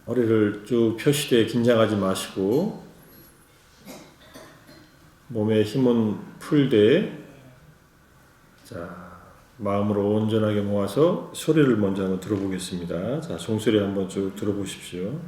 허리를 쭉 펴시되 긴장하지 마시고 몸에 힘은 풀되 자, 마음으로 온전하게 모아서 소리를 먼저 한번 들어보겠습니다. 자, 종소리 한번 쭉 들어보십시오.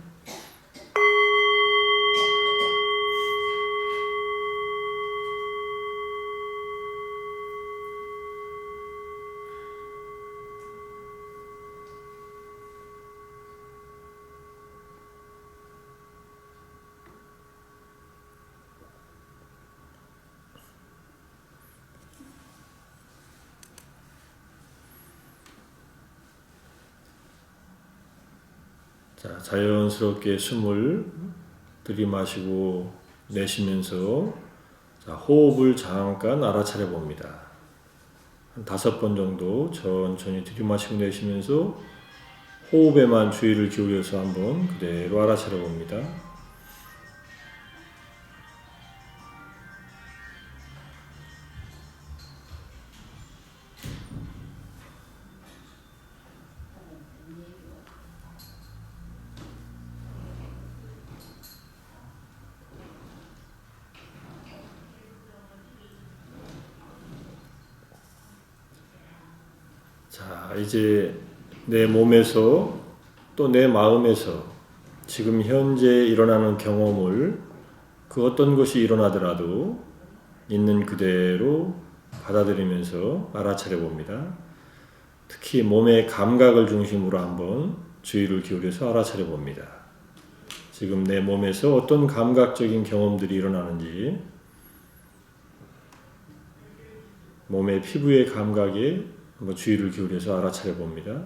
자, 자연스럽게 숨을 들이마시고 내쉬면서 자, 호흡을 잠깐 알아차려 봅니다. 한 5번 정도 천천히 들이마시고 내쉬면서 호흡에만 주의를 기울여서 한번 그대로 알아차려 봅니다. 자, 이제 내 몸에서 또 내 마음에서 지금 현재 일어나는 경험을 그 어떤 것이 일어나더라도 있는 그대로 받아들이면서 알아차려 봅니다. 특히 몸의 감각을 중심으로 한번 주의를 기울여서 알아차려 봅니다. 지금 내 몸에서 어떤 감각적인 경험들이 일어나는지 몸의 피부의 감각에 한번 주의를 기울여서 알아차려 봅니다.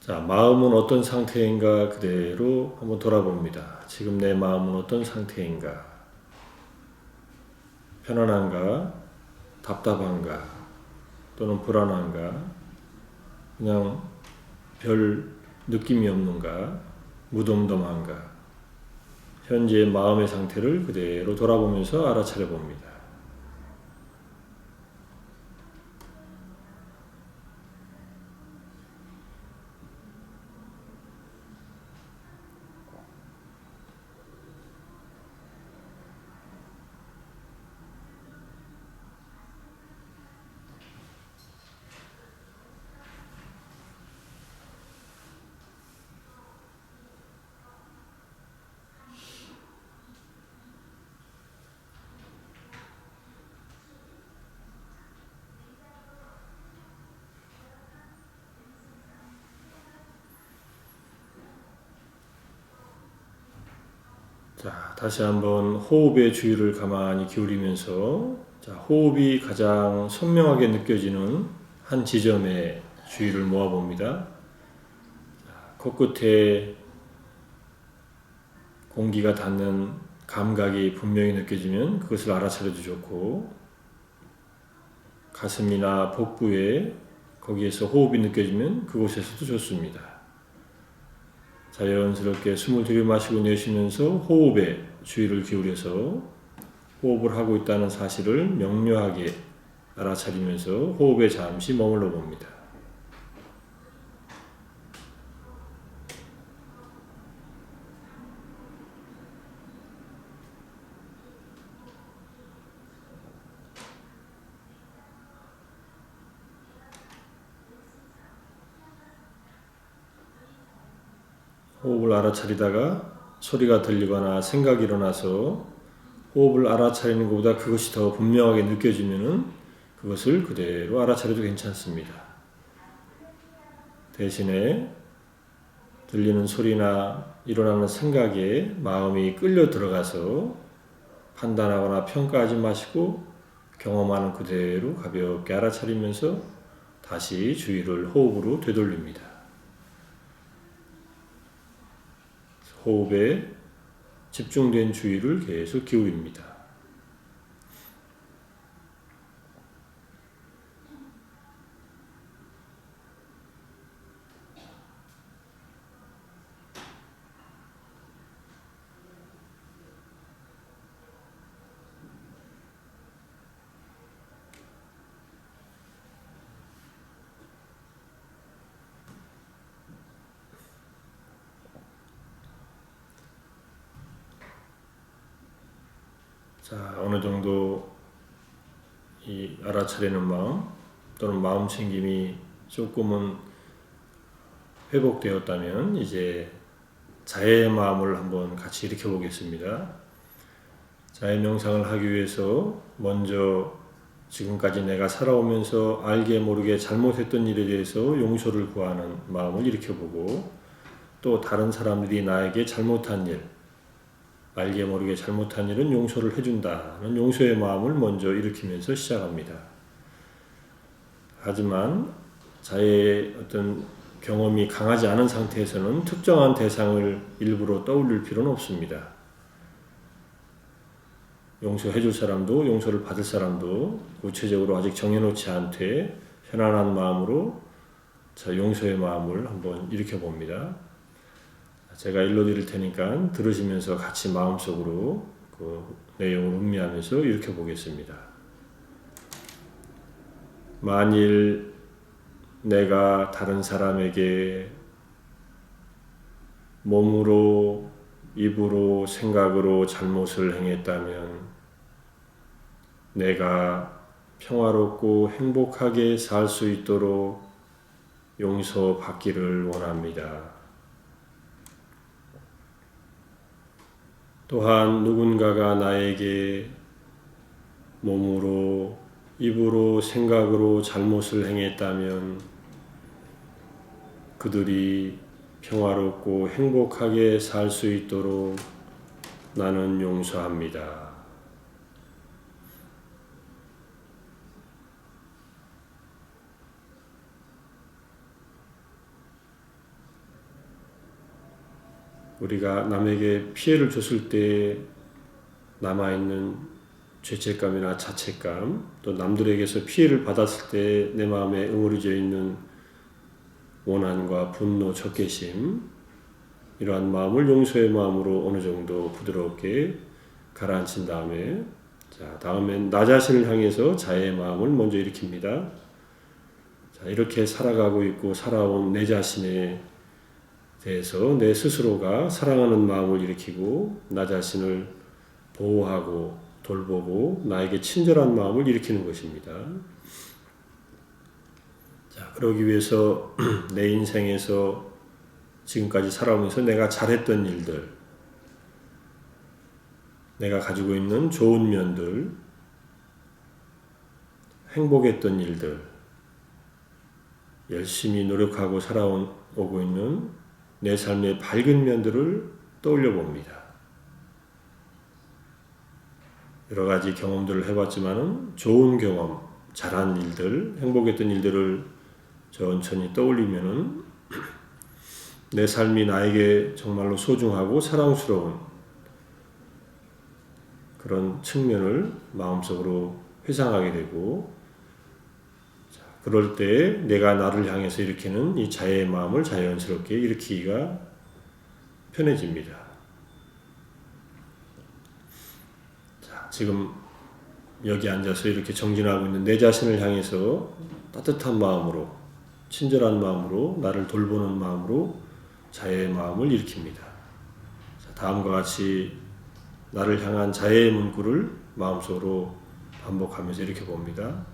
자, 마음은 어떤 상태인가 그대로 한번 돌아봅니다. 지금 내 마음은 어떤 상태인가? 편안한가? 답답한가? 또는 불안한가? 그냥 별 느낌이 없는가? 무덤덤한가? 현재의 마음의 상태를 그대로 돌아보면서 알아차려 봅니다. 자, 다시 한번 호흡에 주의를 가만히 기울이면서 자, 호흡이 가장 선명하게 느껴지는 한 지점에 주의를 모아봅니다. 코끝에 공기가 닿는 감각이 분명히 느껴지면 그것을 알아차려도 좋고 가슴이나 복부에 거기에서 호흡이 느껴지면 그곳에서도 좋습니다. 자연스럽게 숨을 들이마시고 내쉬면서 호흡에 주의를 기울여서 호흡을 하고 있다는 사실을 명료하게 알아차리면서 호흡에 잠시 머물러 봅니다. 호흡을 알아차리다가 소리가 들리거나 생각이 일어나서 호흡을 알아차리는 것보다 그것이 더 분명하게 느껴지면은 그것을 그대로 알아차려도 괜찮습니다. 대신에 들리는 소리나 일어나는 생각에 마음이 끌려 들어가서 판단하거나 평가하지 마시고 경험하는 그대로 가볍게 알아차리면서 다시 주의를 호흡으로 되돌립니다. 호흡에 집중된 주의를 계속 기울입니다. 자, 어느 정도 이 알아차리는 마음 또는 마음 챙김이 조금은 회복되었다면 이제 자의 마음을 한번 같이 일으켜 보겠습니다. 자의 명상을 하기 위해서 먼저 지금까지 내가 살아오면서 알게 모르게 잘못했던 일에 대해서 용서를 구하는 마음을 일으켜보고, 또 다른 사람들이 나에게 잘못한 일, 알게 모르게 잘못한 일은 용서를 해준다는 용서의 마음을 먼저 일으키면서 시작합니다. 하지만 자의 어떤 경험이 강하지 않은 상태에서는 특정한 대상을 일부러 떠올릴 필요는 없습니다. 용서해 줄 사람도 용서를 받을 사람도 구체적으로 아직 정해놓지 않되 편안한 마음으로 자, 용서의 마음을 한번 일으켜 봅니다. 제가 일러드릴 테니까 들으시면서 같이 마음속으로 그 내용을 음미하면서 일으켜 보겠습니다. 만일 내가 다른 사람에게 몸으로, 입으로, 생각으로 잘못을 행했다면 내가 평화롭고 행복하게 살 수 있도록 용서받기를 원합니다. 또한 누군가가 나에게 몸으로, 입으로, 생각으로 잘못을 행했다면 그들이 평화롭고 행복하게 살 수 있도록 나는 용서합니다. 우리가 남에게 피해를 줬을 때 남아있는 죄책감이나 자책감, 또 남들에게서 피해를 받았을 때 내 마음에 응어리져 있는 원한과 분노, 적개심, 이러한 마음을 용서의 마음으로 어느 정도 부드럽게 가라앉힌 다음에, 자, 다음엔 나 자신을 향해서 자의 마음을 먼저 일으킵니다. 자, 이렇게 살아가고 있고 살아온 내 자신에 대해서 내 스스로가 사랑하는 마음을 일으키고 나 자신을 보호하고 돌보고 나에게 친절한 마음을 일으키는 것입니다. 자, 그러기 위해서 내 인생에서 지금까지 살아오면서 내가 잘했던 일들, 내가 가지고 있는 좋은 면들, 행복했던 일들, 열심히 노력하고 살아오고 있는 내 삶의 밝은 면들을 떠올려 봅니다. 여러 가지 경험들을 해봤지만은 좋은 경험, 잘한 일들, 행복했던 일들을 천천히 떠올리면은 내 삶이 나에게 정말로 소중하고 사랑스러운 그런 측면을 마음속으로 회상하게 되고, 그럴 때 내가 나를 향해서 일으키는 이 자의 마음을 자연스럽게 일으키기가 편해집니다. 자, 지금 여기 앉아서 이렇게 정진하고 있는 내 자신을 향해서 따뜻한 마음으로, 친절한 마음으로, 나를 돌보는 마음으로 자의 마음을 일으킵니다. 자, 다음과 같이 나를 향한 자의 문구를 마음속으로 반복하면서 이렇게 봅니다.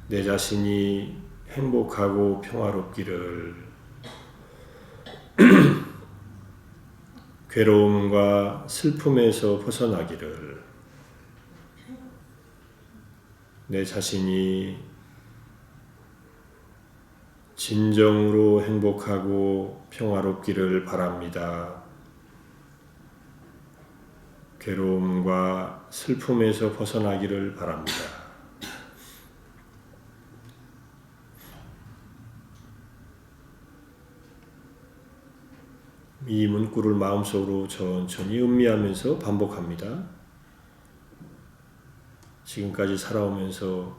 내 자신이 행복하고 평화롭기를, 괴로움과 슬픔에서 벗어나기를, 내 자신이 진정으로 행복하고 평화롭기를 바랍니다. 괴로움과 슬픔에서 벗어나기를 바랍니다. 이 문구를 마음속으로 천천히 음미하면서 반복합니다. 지금까지 살아오면서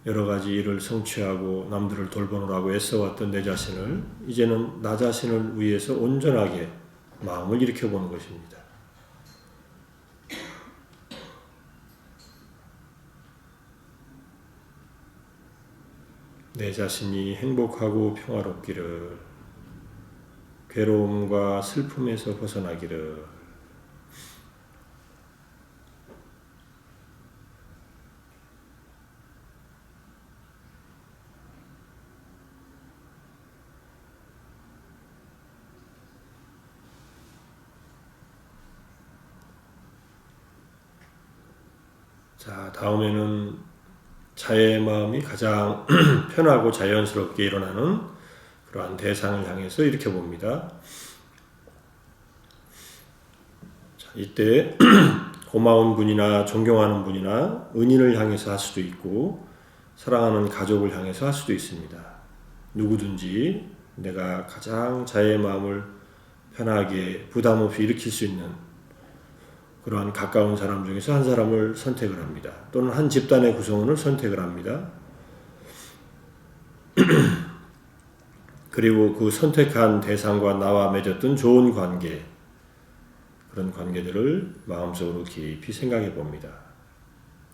여러 가지 일을 성취하고 남들을 돌보느라고 애써왔던 내 자신을 이제는 나 자신을 위해서 온전하게 마음을 일으켜보는 것입니다. 내 자신이 행복하고 평화롭기를, 괴로움과 슬픔에서 벗어나기를. 자, 다음에는 자의 마음이 가장 편하고 자연스럽게 일어나는 그러한 대상을 향해서 이렇게 봅니다. 자, 이때 고마운 분이나 존경하는 분이나 은인을 향해서 할 수도 있고 사랑하는 가족을 향해서 할 수도 있습니다. 누구든지 내가 가장 자의 마음을 편하게 부담 없이 일으킬 수 있는 그러한 가까운 사람 중에서 한 사람을 선택을 합니다. 또는 한 집단의 구성원을 선택을 합니다. 그리고 그 선택한 대상과 나와 맺었던 좋은 관계, 그런 관계들을 마음속으로 깊이 생각해 봅니다.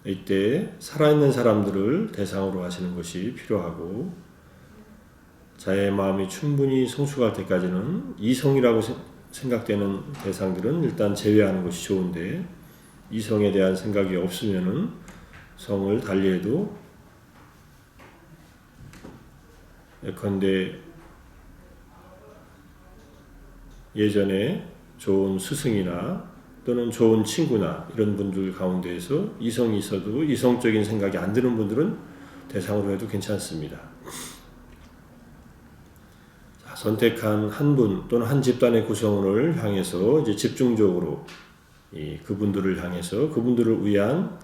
이때 살아있는 사람들을 대상으로 하시는 것이 필요하고 자의 마음이 충분히 성숙할 때까지는 이성이라고 생각되는 대상들은 일단 제외하는 것이 좋은데 이성에 대한 생각이 없으면은 성을 달리해도 예컨대 예전에 좋은 스승이나 또는 좋은 친구나 이런 분들 가운데에서 이성이 있어도 이성적인 생각이 안 드는 분들은 대상으로 해도 괜찮습니다. 선택한 한 분 또는 한 집단의 구성원을 향해서 이제 집중적으로 그분들을 향해서 그분들을 위한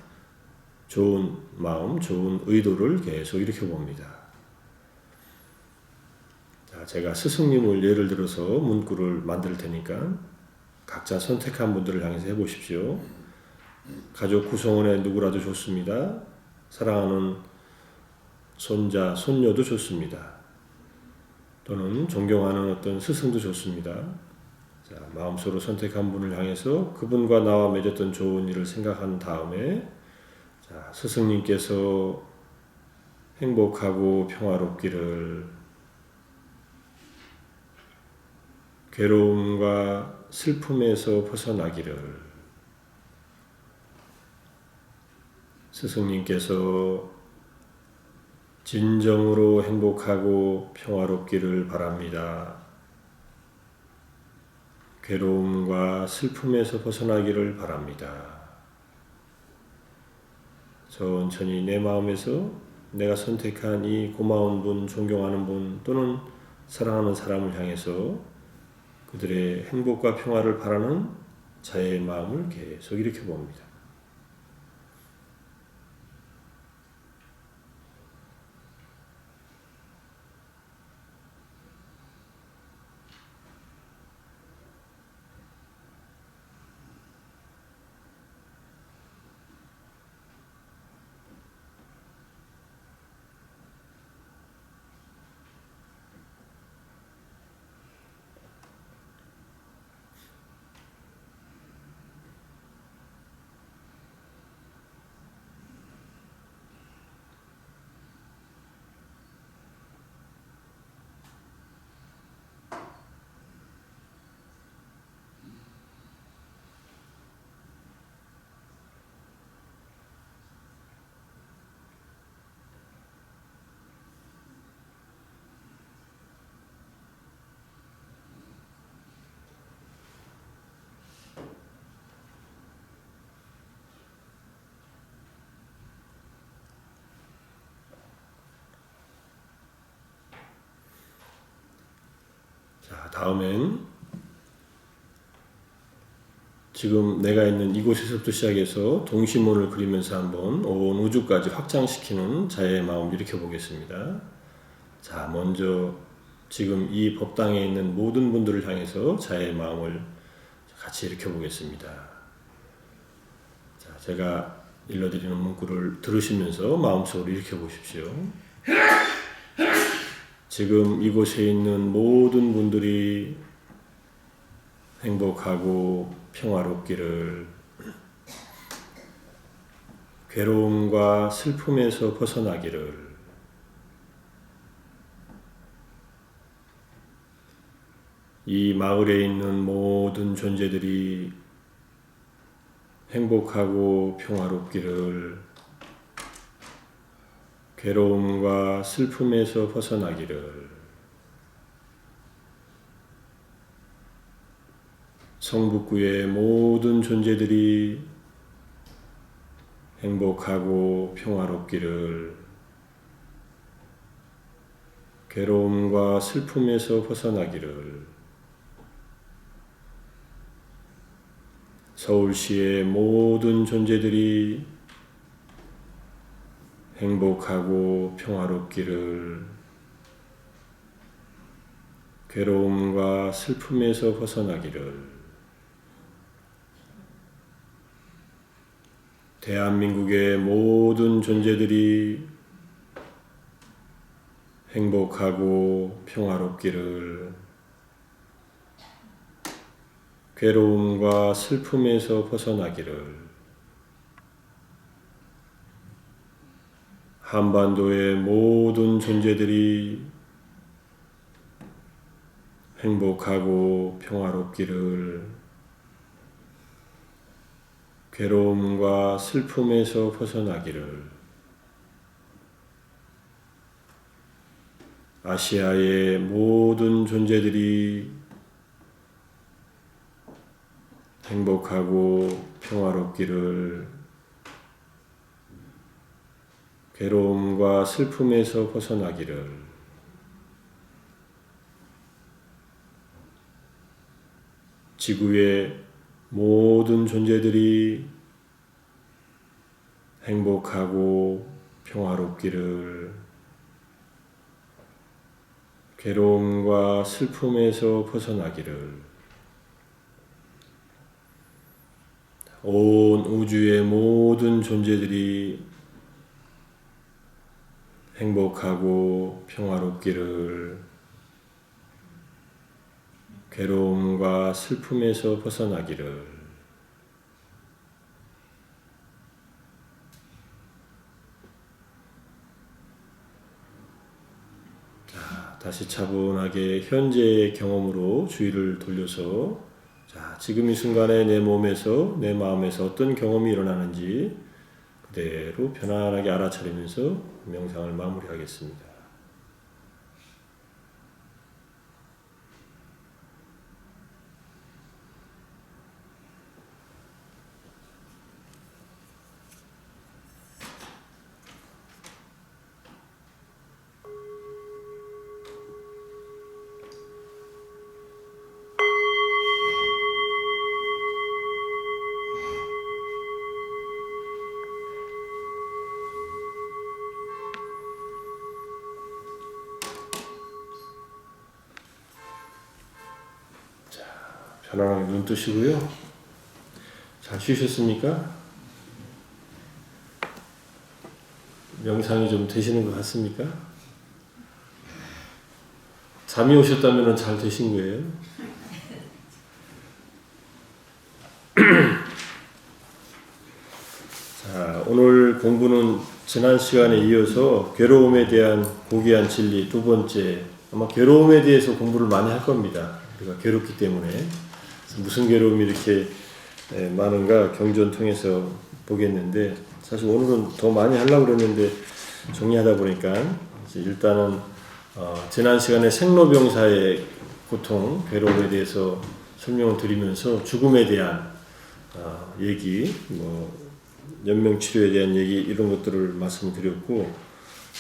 좋은 마음, 좋은 의도를 계속 일으켜 봅니다. 자, 제가 스승님을 예를 들어서 문구를 만들 테니까 각자 선택한 분들을 향해서 해보십시오. 가족 구성원의 누구라도 좋습니다. 사랑하는 손자, 손녀도 좋습니다. 또는 존경하는 어떤 스승도 좋습니다. 자, 마음속으로 선택한 분을 향해서 그분과 나와 맺었던 좋은 일을 생각한 다음에 자, 스승님께서 행복하고 평화롭기를, 괴로움과 슬픔에서 벗어나기를, 스승님께서 진정으로 행복하고 평화롭기를 바랍니다. 괴로움과 슬픔에서 벗어나기를 바랍니다. 천천히 내 마음에서 내가 선택한 이 고마운 분, 존경하는 분 또는 사랑하는 사람을 향해서 그들의 행복과 평화를 바라는 자의 마음을 계속 일으켜 봅니다. 자, 다음엔 지금 내가 있는 이곳에서부터 시작해서 동심원을 그리면서 한번 온 우주까지 확장시키는 자의 마음을 일으켜 보겠습니다. 자, 먼저 지금 이 법당에 있는 모든 분들을 향해서 자의 마음을 같이 일으켜 보겠습니다. 자, 제가 일러드리는 문구를 들으시면서 마음속으로 일으켜 보십시오. 지금 이곳에 있는 모든 분들이 행복하고 평화롭기를, 괴로움과 슬픔에서 벗어나기를, 이 마을에 있는 모든 존재들이 행복하고 평화롭기를, 괴로움과 슬픔에서 벗어나기를, 성북구의 모든 존재들이 행복하고 평화롭기를, 괴로움과 슬픔에서 벗어나기를, 서울시의 모든 존재들이 행복하고 평화롭기를, 괴로움과 슬픔에서 벗어나기를, 대한민국의 모든 존재들이 행복하고 평화롭기를, 괴로움과 슬픔에서 벗어나기를, 한반도의 모든 존재들이 행복하고 평화롭기를, 괴로움과 슬픔에서 벗어나기를, 아시아의 모든 존재들이 행복하고 평화롭기를, 괴로움과 슬픔에서 벗어나기를, 지구의 모든 존재들이 행복하고 평화롭기를, 괴로움과 슬픔에서 벗어나기를, 온 우주의 모든 존재들이 행복하고 평화롭기를, 괴로움과 슬픔에서 벗어나기를. 자, 다시 차분하게 현재의 경험으로 주의를 돌려서, 자, 지금 이 순간에 내 몸에서, 내 마음에서 어떤 경험이 일어나는지 그대로 편안하게 알아차리면서 명상을 마무리하겠습니다. 편안하게 눈 뜨시고요. 잘 쉬셨습니까? 명상이 좀 되시는 것 같습니까? 잠이 오셨다면 잘 되신 거예요? 자, 오늘 공부는 지난 시간에 이어서 괴로움에 대한 고귀한 진리 두 번째, 아마 괴로움에 대해서 공부를 많이 할 겁니다. 우리가 괴롭기 때문에. 무슨 괴로움이 이렇게 많은가 경전 통해서 보겠는데, 사실 오늘은 더 많이 하려고 그랬는데 정리하다 보니까 이제 일단은 지난 시간에 생로병사의 고통, 괴로움에 대해서 설명을 드리면서 죽음에 대한 얘기, 연명치료에 대한 얘기 이런 것들을 말씀을 드렸고,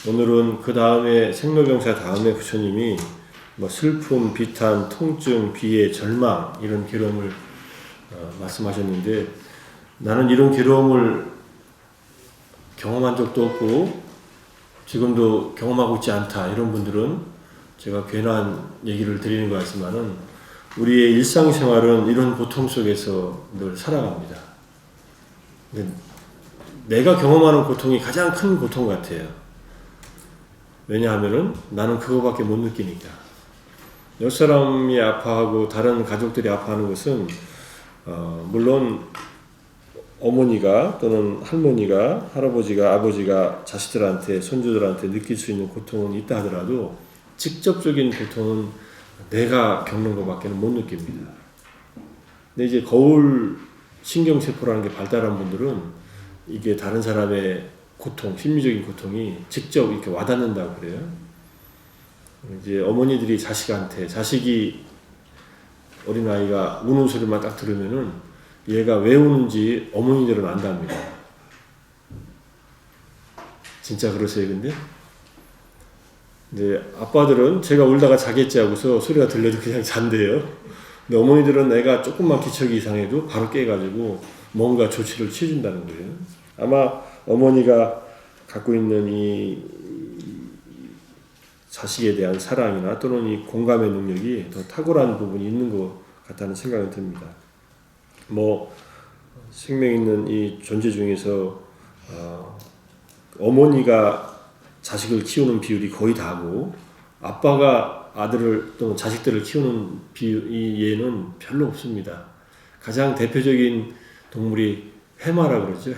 오늘은 그 다음에 생로병사 다음에 부처님이 슬픔, 비탄, 통증, 비애, 절망 이런 괴로움을 말씀하셨는데, 나는 이런 괴로움을 경험한 적도 없고 지금도 경험하고 있지 않다 이런 분들은 제가 괜한 얘기를 드리는 것 같지만은 우리의 일상생활은 이런 고통 속에서 늘 살아갑니다. 내가 경험하는 고통이 가장 큰 고통 같아요. 왜냐하면은 나는 그거밖에 못 느끼니까. 옆 사람이 아파하고 다른 가족들이 아파하는 것은 물론 어머니가 또는 할머니가, 할아버지가, 아버지가 자식들한테, 손주들한테 느낄 수 있는 고통은 있다 하더라도 직접적인 고통은 내가 겪는 것밖에는 못 느낍니다. 근데 이제 거울 신경세포라는 게 발달한 분들은 이게 다른 사람의 고통, 심리적인 고통이 직접 이렇게 와닿는다고 그래요. 이제 어머니들이 자식한테, 자식이 어린아이가 우는 소리만 딱 들으면은 얘가 왜 우는지 어머니들은 안답니다. 진짜 그러세요, 근데? 이제 아빠들은 제가 울다가 자겠지 하고서 소리가 들려도 그냥 잔대요. 근데 어머니들은 애가 조금만 기척이 이상해도 바로 깨가지고 뭔가 조치를 취해준다는 거예요. 아마 어머니가 갖고 있는 이 자식에 대한 사랑이나 또는 이 공감의 능력이 더 탁월한 부분이 있는 것 같다는 생각이 듭니다. 생명 있는 이 존재 중에서 어머니가 자식을 키우는 비율이 거의 다고 아빠가 아들을 또는 자식들을 키우는 이 예는 별로 없습니다. 가장 대표적인 동물이 해마라고 그러죠.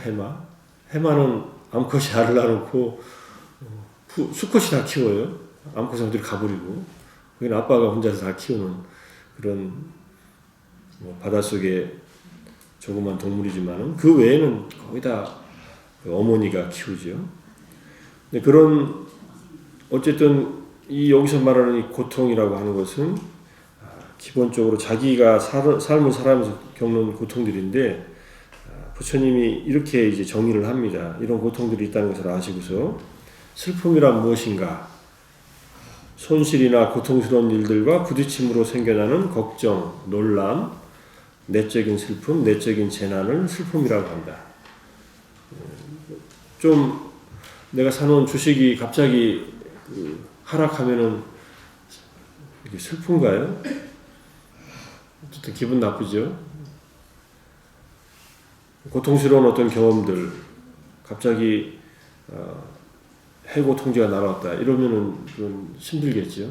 해마는 암컷이 알을 낳아놓고 수컷이 다 키워요. 암컷성들이 가버리고 거기는 아빠가 혼자서 다 키우는 그런 바닷속에 조그만 동물이지만 그 외에는 거의 다 어머니가 키우죠. 근데 그런 어쨌든 이 여기서 말하는 이 고통이라고 하는 것은 기본적으로 자기가 삶을 살아가면서 겪는 고통들인데 부처님이 이렇게 이제 정의를 합니다. 이런 고통들이 있다는 것을 아시고서 슬픔이란 무엇인가? 손실이나 고통스러운 일들과 부딪힘으로 생겨나는 걱정, 놀람, 내적인 슬픔, 내적인 재난을 슬픔이라고 한다. 좀 내가 사놓은 주식이 갑자기 하락하면은 이게 슬픈가요? 어쨌든 기분 나쁘죠. 고통스러운 어떤 경험들, 갑자기 해고 통지가 날아왔다 이러면은 좀 힘들겠죠.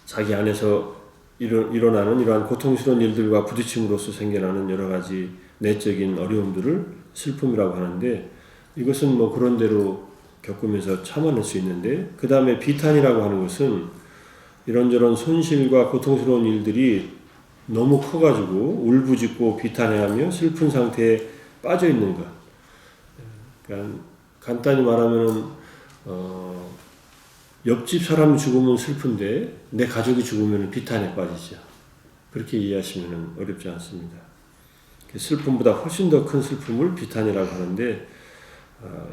자기 안에서 일어나는 이러한 고통스러운 일들과 부딪힘으로써 생겨나는 여러 가지 내적인 어려움들을 슬픔이라고 하는데 이것은 그런 대로 겪으면서 참아낼 수 있는데 그 다음에 비탄이라고 하는 것은 이런저런 손실과 고통스러운 일들이 너무 커가지고 울부짖고 비탄해하며 슬픈 상태에 빠져 있는 것. 그러니까 간단히 말하면 옆집 사람이 죽으면 슬픈데 내 가족이 죽으면 비탄에 빠지죠. 그렇게 이해하시면 어렵지 않습니다. 슬픔보다 훨씬 더 큰 슬픔을 비탄이라고 하는데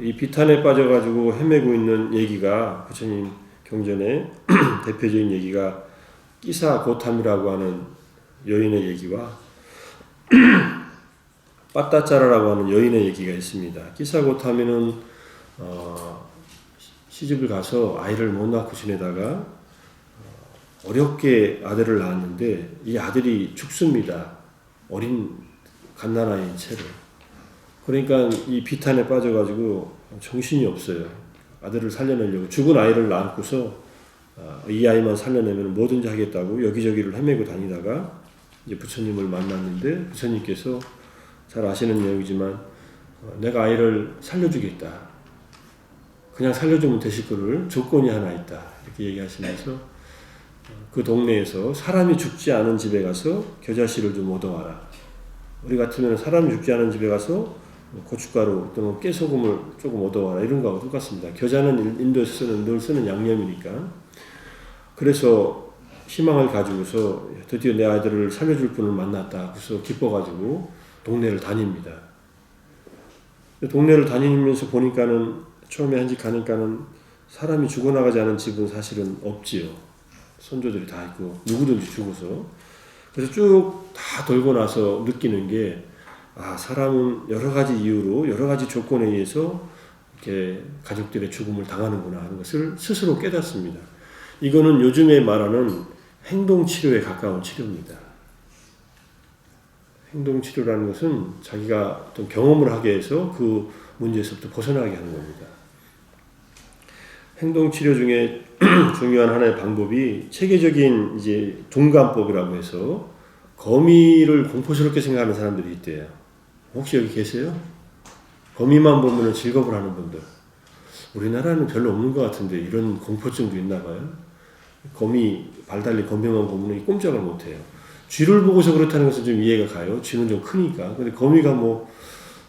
이 비탄에 빠져가지고 헤매고 있는 얘기가 부처님 경전에 대표적인 얘기가 끼사고탐이라고 하는 여인의 얘기와 빠따짜라라고 하는 여인의 얘기가 있습니다. 끼사고탐이는 시집을 가서 아이를 못 낳고 지내다가 어렵게 아들을 낳았는데 이 아들이 죽습니다. 어린 갓난아이인 채로. 그러니까 이 비탄에 빠져가지고 정신이 없어요. 아들을 살려내려고 죽은 아이를 낳고서 이 아이만 살려내면 뭐든지 하겠다고 여기저기를 헤매고 다니다가 이제 부처님을 만났는데 부처님께서 잘 아시는 내용이지만 내가 아이를 살려주겠다. 그냥 살려주면 되실 거를 조건이 하나 있다. 이렇게 얘기하시면서 그 동네에서 사람이 죽지 않은 집에 가서 겨자씨를 좀 얻어와라. 우리 같으면 사람이 죽지 않은 집에 가서 고춧가루 또는 깨소금을 조금 얻어와라. 이런 거하고 똑같습니다. 겨자는 인도에서 늘 쓰는 양념이니까. 그래서 희망을 가지고서 드디어 내 아이들을 살려줄 분을 만났다. 그래서 기뻐가지고 동네를 다닙니다. 동네를 다니면서 보니까는 처음에 한 집 가니까는 사람이 죽어나가지 않은 집은 사실은 없지요. 선조들이 다 있고 누구든지 죽어서. 그래서 쭉 다 돌고 나서 느끼는 게 사람은 여러 가지 이유로 여러 가지 조건에 의해서 이렇게 가족들의 죽음을 당하는구나 하는 것을 스스로 깨닫습니다. 이거는 요즘에 말하는 행동치료에 가까운 치료입니다. 행동치료라는 것은 자기가 어떤 경험을 하게 해서 그 문제에서부터 벗어나게 하는 겁니다. 행동치료 중에 중요한 하나의 방법이 체계적인 이제 동감법이라고 해서 거미를 공포스럽게 생각하는 사람들이 있대요. 혹시 여기 계세요? 거미만 보면 즐거움을 하는 분들. 우리나라는 별로 없는 것 같은데 이런 공포증도 있나 봐요. 거미, 발달리 건명한 거미는 꼼짝을 못해요. 쥐를 보고서 그렇다는 것은 좀 이해가 가요. 쥐는 좀 크니까. 근데 거미가 뭐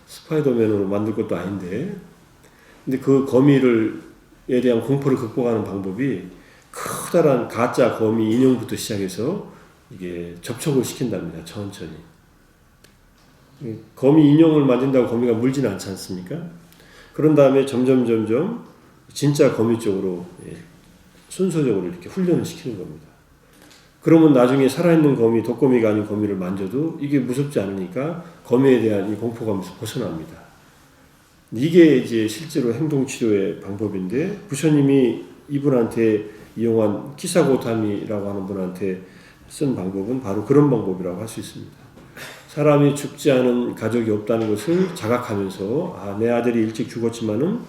스파이더맨으로 만들 것도 아닌데. 근데 그 거미에 대한 공포를 극복하는 방법이 커다란 가짜 거미 인형부터 시작해서 이게 접촉을 시킨답니다. 천천히. 거미 인형을 만진다고 거미가 물지는 않지 않습니까? 그런 다음에 점점 진짜 거미 쪽으로 순서적으로 이렇게 훈련을 시키는 겁니다. 그러면 나중에 살아있는 거미, 독거미가 아닌 거미를 만져도 이게 무섭지 않으니까 거미에 대한 이 공포감에서 벗어납니다. 이게 이제 실제로 행동치료의 방법인데, 부처님이 이분한테 이용한 키사고타미라고 하는 분한테 쓴 방법은 바로 그런 방법이라고 할 수 있습니다. 사람이 죽지 않은 가족이 없다는 것을 자각하면서, 내 아들이 일찍 죽었지만은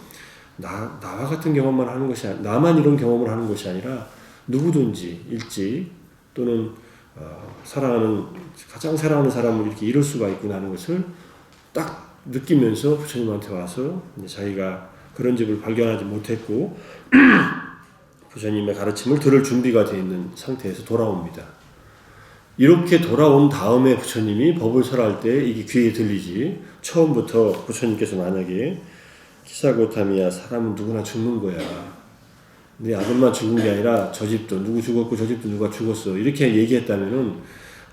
나와 같은 경험만 하는 것이 아니라, 나만 이런 경험을 하는 것이 아니라 누구든지 일찍 또는 가장 사랑하는 사람을 이렇게 잃을 수가 있구나 하는 것을 딱 느끼면서 부처님한테 와서 자기가 그런 집을 발견하지 못했고 부처님의 가르침을 들을 준비가 되어 있는 상태에서 돌아옵니다. 이렇게 돌아온 다음에 부처님이 법을 설할 때 이게 귀에 들리지, 처음부터 부처님께서 만약에 키사고타미야, 사람은 누구나 죽는 거야, 네 아들만 죽은 게 아니라 저 집도 누구 죽었고 저 집도 누가 죽었어, 이렇게 얘기했다면은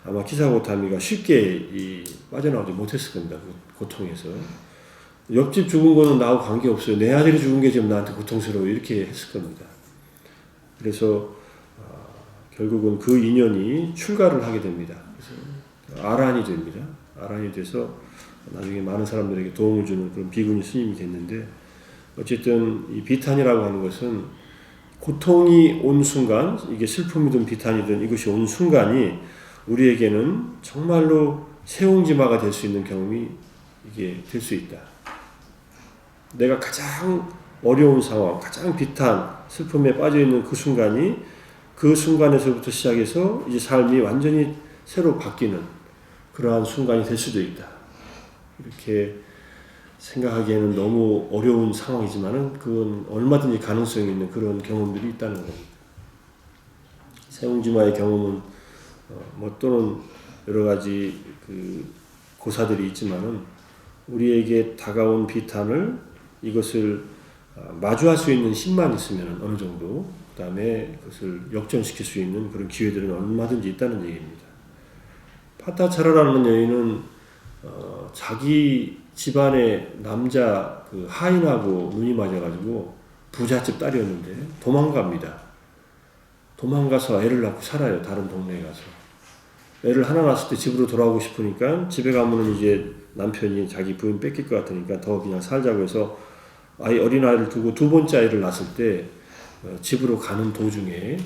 아마 키사고타미가 쉽게 빠져나오지 못했을 겁니다. 그 고통에서. 옆집 죽은 거는 나하고 관계없어요, 내 아들이 죽은 게 지금 나한테 고통스러워, 이렇게 했을 겁니다. 그래서 결국은 그 인연이 출가를 하게 됩니다. 그래서 아란이 됩니다. 아란이 돼서 나중에 많은 사람들에게 도움을 주는 그런 비구니 스님이 됐는데, 어쨌든 이 비탄이라고 하는 것은 고통이 온 순간, 이게 슬픔이든 비탄이든 이것이 온 순간이 우리에게는 정말로 세옹지마가 될 수 있는 경험이 이게 될 수 있다. 내가 가장 어려운 상황, 가장 비탄, 슬픔에 빠져있는 그 순간이, 그 순간에서부터 시작해서 이제 삶이 완전히 새로 바뀌는 그러한 순간이 될 수도 있다. 이렇게 생각하기에는 너무 어려운 상황이지만은 그건 얼마든지 가능성이 있는 그런 경험들이 있다는 겁니다. 세옹지마의 경험은 또는 여러 가지 그 고사들이 있지만은 우리에게 다가온 비탄을, 이것을 마주할 수 있는 힘만 있으면 어느 정도, 그 다음에 그것을 역전시킬 수 있는 그런 기회들은 얼마든지 있다는 얘기입니다. 파타차라라는 여인은 자기 집안의 남자 그 하인하고 눈이 맞아가지고 부잣집 딸이었는데 도망갑니다. 도망가서 애를 낳고 살아요. 다른 동네에 가서. 애를 하나 낳았을 때 집으로 돌아오고 싶으니까, 집에 가면은 이제 남편이 자기 부인 뺏길 것 같으니까 더 그냥 살자고 해서 어린아이를 두고 두 번째 아이를 낳았을 때 집으로 가는 도중에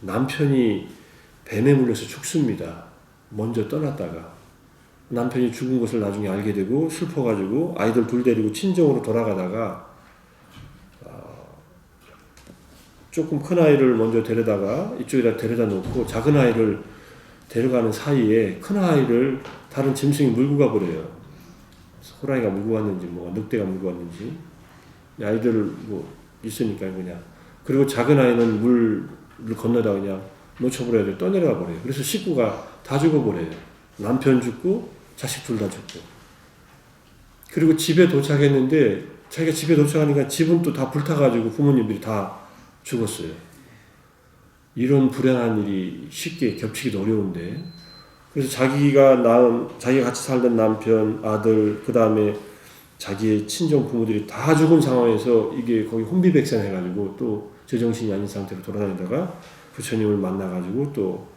남편이 뱀에 물려서 죽습니다. 먼저 떠났다가 남편이 죽은 것을 나중에 알게 되고 슬퍼가지고 아이들 둘 데리고 친정으로 돌아가다가 조금 큰 아이를 먼저 데려다가 이쪽에다 데려다 놓고 작은 아이를 데려가는 사이에 큰 아이를 다른 짐승이 물고 가버려요. 호랑이가 물고 갔는지 늑대가 물고 갔는지, 아이들을 있으니까 그냥. 그리고 작은 아이는 물을 건너다 그냥 놓쳐버려야 돼. 떠내려가 버려요. 그래서 식구가 다 죽어버려요. 남편 죽고 자식 둘 다 죽고. 그리고 집에 도착했는데, 자기가 집에 도착하니까 집은 또 다 불타가지고 부모님들이 다 죽었어요. 이런 불행한 일이 쉽게 겹치기도 어려운데, 그래서 자기가 같이 살던 남편, 아들, 그 다음에 자기의 친정 부모들이 다 죽은 상황에서 이게 거의 혼비백산해가지고 또 제정신이 아닌 상태로 돌아다니다가 부처님을 만나가지고 또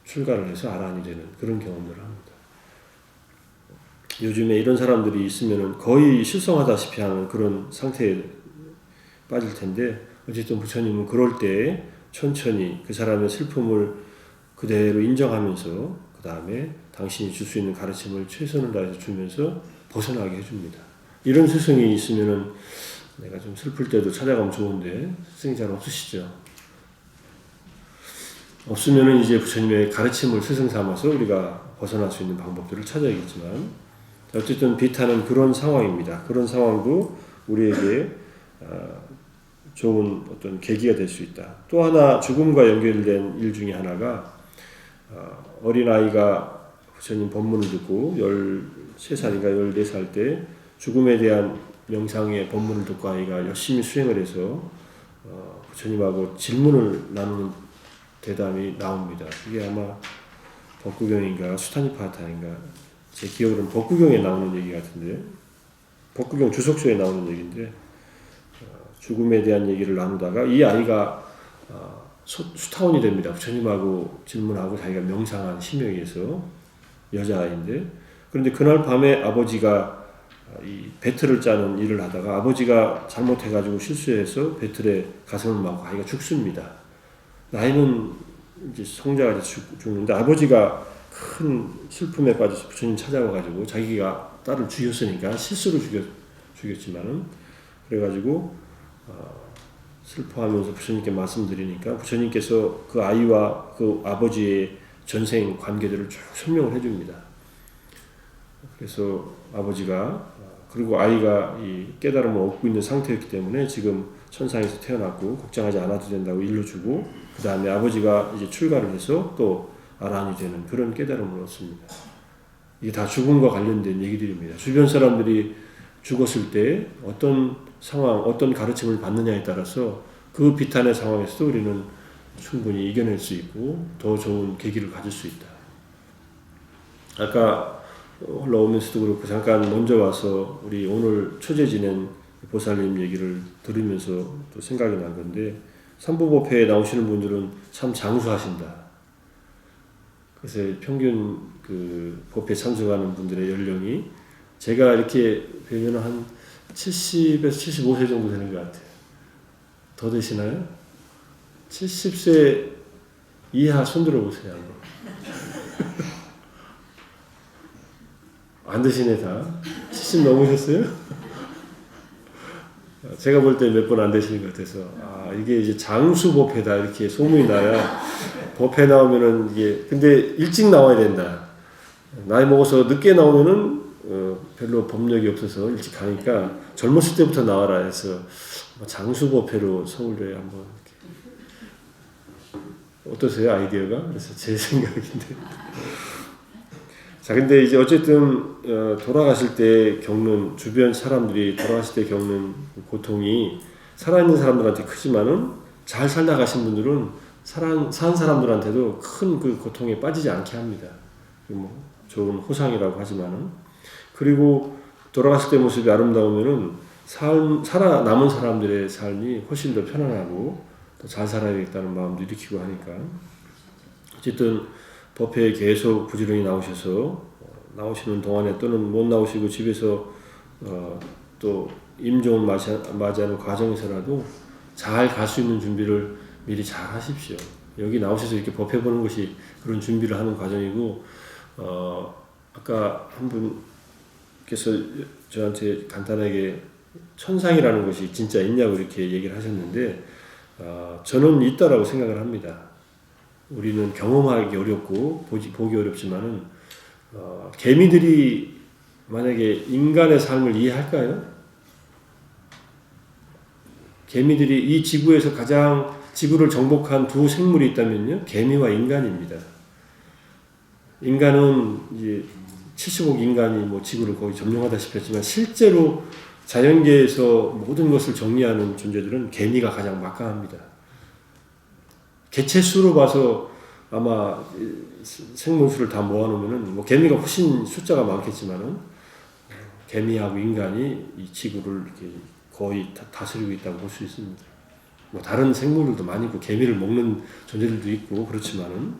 출가를 해서 아란이 되는 그런 경험을 합니다. 요즘에 이런 사람들이 있으면 거의 실성하다시피 하는 그런 상태에 빠질 텐데, 어쨌든 부처님은 그럴 때 천천히 그 사람의 슬픔을 그대로 인정하면서 그 다음에 당신이 줄 수 있는 가르침을 최선을 다해서 주면서 벗어나게 해줍니다. 이런 스승이 있으면은 내가 좀 슬플 때도 찾아가면 좋은데 스승이 잘 없으시죠? 없으면은 이제 부처님의 가르침을 스승 삼아서 우리가 벗어날 수 있는 방법들을 찾아야겠지만, 어쨌든 비타는 그런 상황입니다. 그런 상황도 우리에게 좋은 어떤 계기가 될 수 있다. 또 하나 죽음과 연결된 일 중에 하나가 어린아이가 부처님 법문을 듣고 13살인가 14살 때 죽음에 대한 명상의 법문을 듣고 아이가 열심히 수행을 해서 부처님하고 질문을 나누는 대담이 나옵니다. 이게 아마 법구경인가 수타니파타인가 제 기억으로는 법구경에 나오는 얘기 같은데 법구경 주석서에 나오는 얘기인데 죽음에 대한 얘기를 나누다가 이 아이가 수타원이 됩니다. 부처님하고 질문하고 자기가 명상한 심령에 의해서 여자아이인데 그런데 그날 밤에 아버지가 이 배틀을 짜는 일을 하다가 아버지가 잘못해가지고 실수해서 배틀에 가슴을 맞고 아이가 죽습니다. 나이는 이제 성자가 죽는데 아버지가 큰 슬픔에 빠져서 부처님 찾아와가지고 자기가 딸을 죽였으니까 실수로 죽였지만은 그래가지고 슬퍼하면서 부처님께 말씀드리니까 부처님께서 그 아이와 그 아버지의 전생 관계들을 쭉 설명을 해줍니다. 그래서 아버지가 그리고 아이가 이 깨달음을 얻고 있는 상태였기 때문에 지금 천상에서 태어났고 걱정하지 않아도 된다고 일러주고 그 다음에 아버지가 이제 출가를 해서 또 아라한이 되는 그런 깨달음을 얻습니다. 이게 다 죽음과 관련된 얘기들입니다. 주변 사람들이 죽었을 때 어떤 상황, 어떤 가르침을 받느냐에 따라서 그 비탄의 상황에서도 우리는 충분히 이겨낼 수 있고 더 좋은 계기를 가질 수 있다. 아까 올라오면서도 그렇고 잠깐 먼저 와서 우리 오늘 초제 지낸 보살님 얘기를 들으면서 또 생각이 난 건데 삼부법회에 나오시는 분들은 참 장수하신다. 그래서 평균 그 법회 참석하는 분들의 연령이 제가 이렇게 뵈면 한 70에서 75세 정도 되는 것 같아요. 더 되시나요? 70세 이하 손 들어보세요. 안 되시네 다. 70 넘으셨어요? 제가 볼 때 몇 번 안 되시는 것 같아서 이게 이제 장수 법회다 이렇게 소문이 나야 법회 나오면은 이게 근데 일찍 나와야 된다. 나이 먹어서 늦게 나오면은 별로 법력이 없어서 일찍 가니까 젊었을 때부터 나와라 해서 장수 법회로 서울에 한번 이렇게. 어떠세요 아이디어가? 그래서 제 생각인데. 자, 근데 이제 어쨌든 돌아가실 때 겪는 주변 사람들이 돌아가실 때 겪는 고통이 살아있는 사람들한테 크지만은 잘 살다 가신 분들은 산 사람들한테도 큰 그 고통에 빠지지 않게 합니다. 뭐 좋은 호상이라고 하지만은 그리고 돌아가실 때 모습이 아름다우면은 살아남은 사람들의 삶이 훨씬 더 편안하고 더 잘 살아야겠다는 마음도 일으키고 하니까 어쨌든 법회에 계속 부지런히 나오셔서 나오시는 동안에 또는 못 나오시고 집에서 또 임종을 맞이하는 과정에서라도 잘 갈 수 있는 준비를 미리 잘 하십시오. 여기 나오셔서 이렇게 법회 보는 것이 그런 준비를 하는 과정이고 아까 한 분께서 저한테 간단하게 천상이라는 것이 진짜 있냐고 이렇게 얘기를 하셨는데 저는 있다라고 생각을 합니다. 우리는 경험하기 어렵고 보기 어렵지만은 개미들이 만약에 인간의 삶을 이해할까요? 개미들이 이 지구에서 가장 지구를 정복한 두 생물이 있다면요, 개미와 인간입니다. 인간은 이제 70억 인간이 뭐 지구를 거의 점령하다시피 했지만 실제로 자연계에서 모든 것을 정리하는 존재들은 개미가 가장 막강합니다. 개체수로 봐서 아마 생물수를 다 모아놓으면은 뭐 개미가 훨씬 숫자가 많겠지만은 개미하고 인간이 이 지구를 이렇게 거의 다스리고 있다고 볼 수 있습니다. 뭐 다른 생물들도 많이 있고 개미를 먹는 존재들도 있고 그렇지만은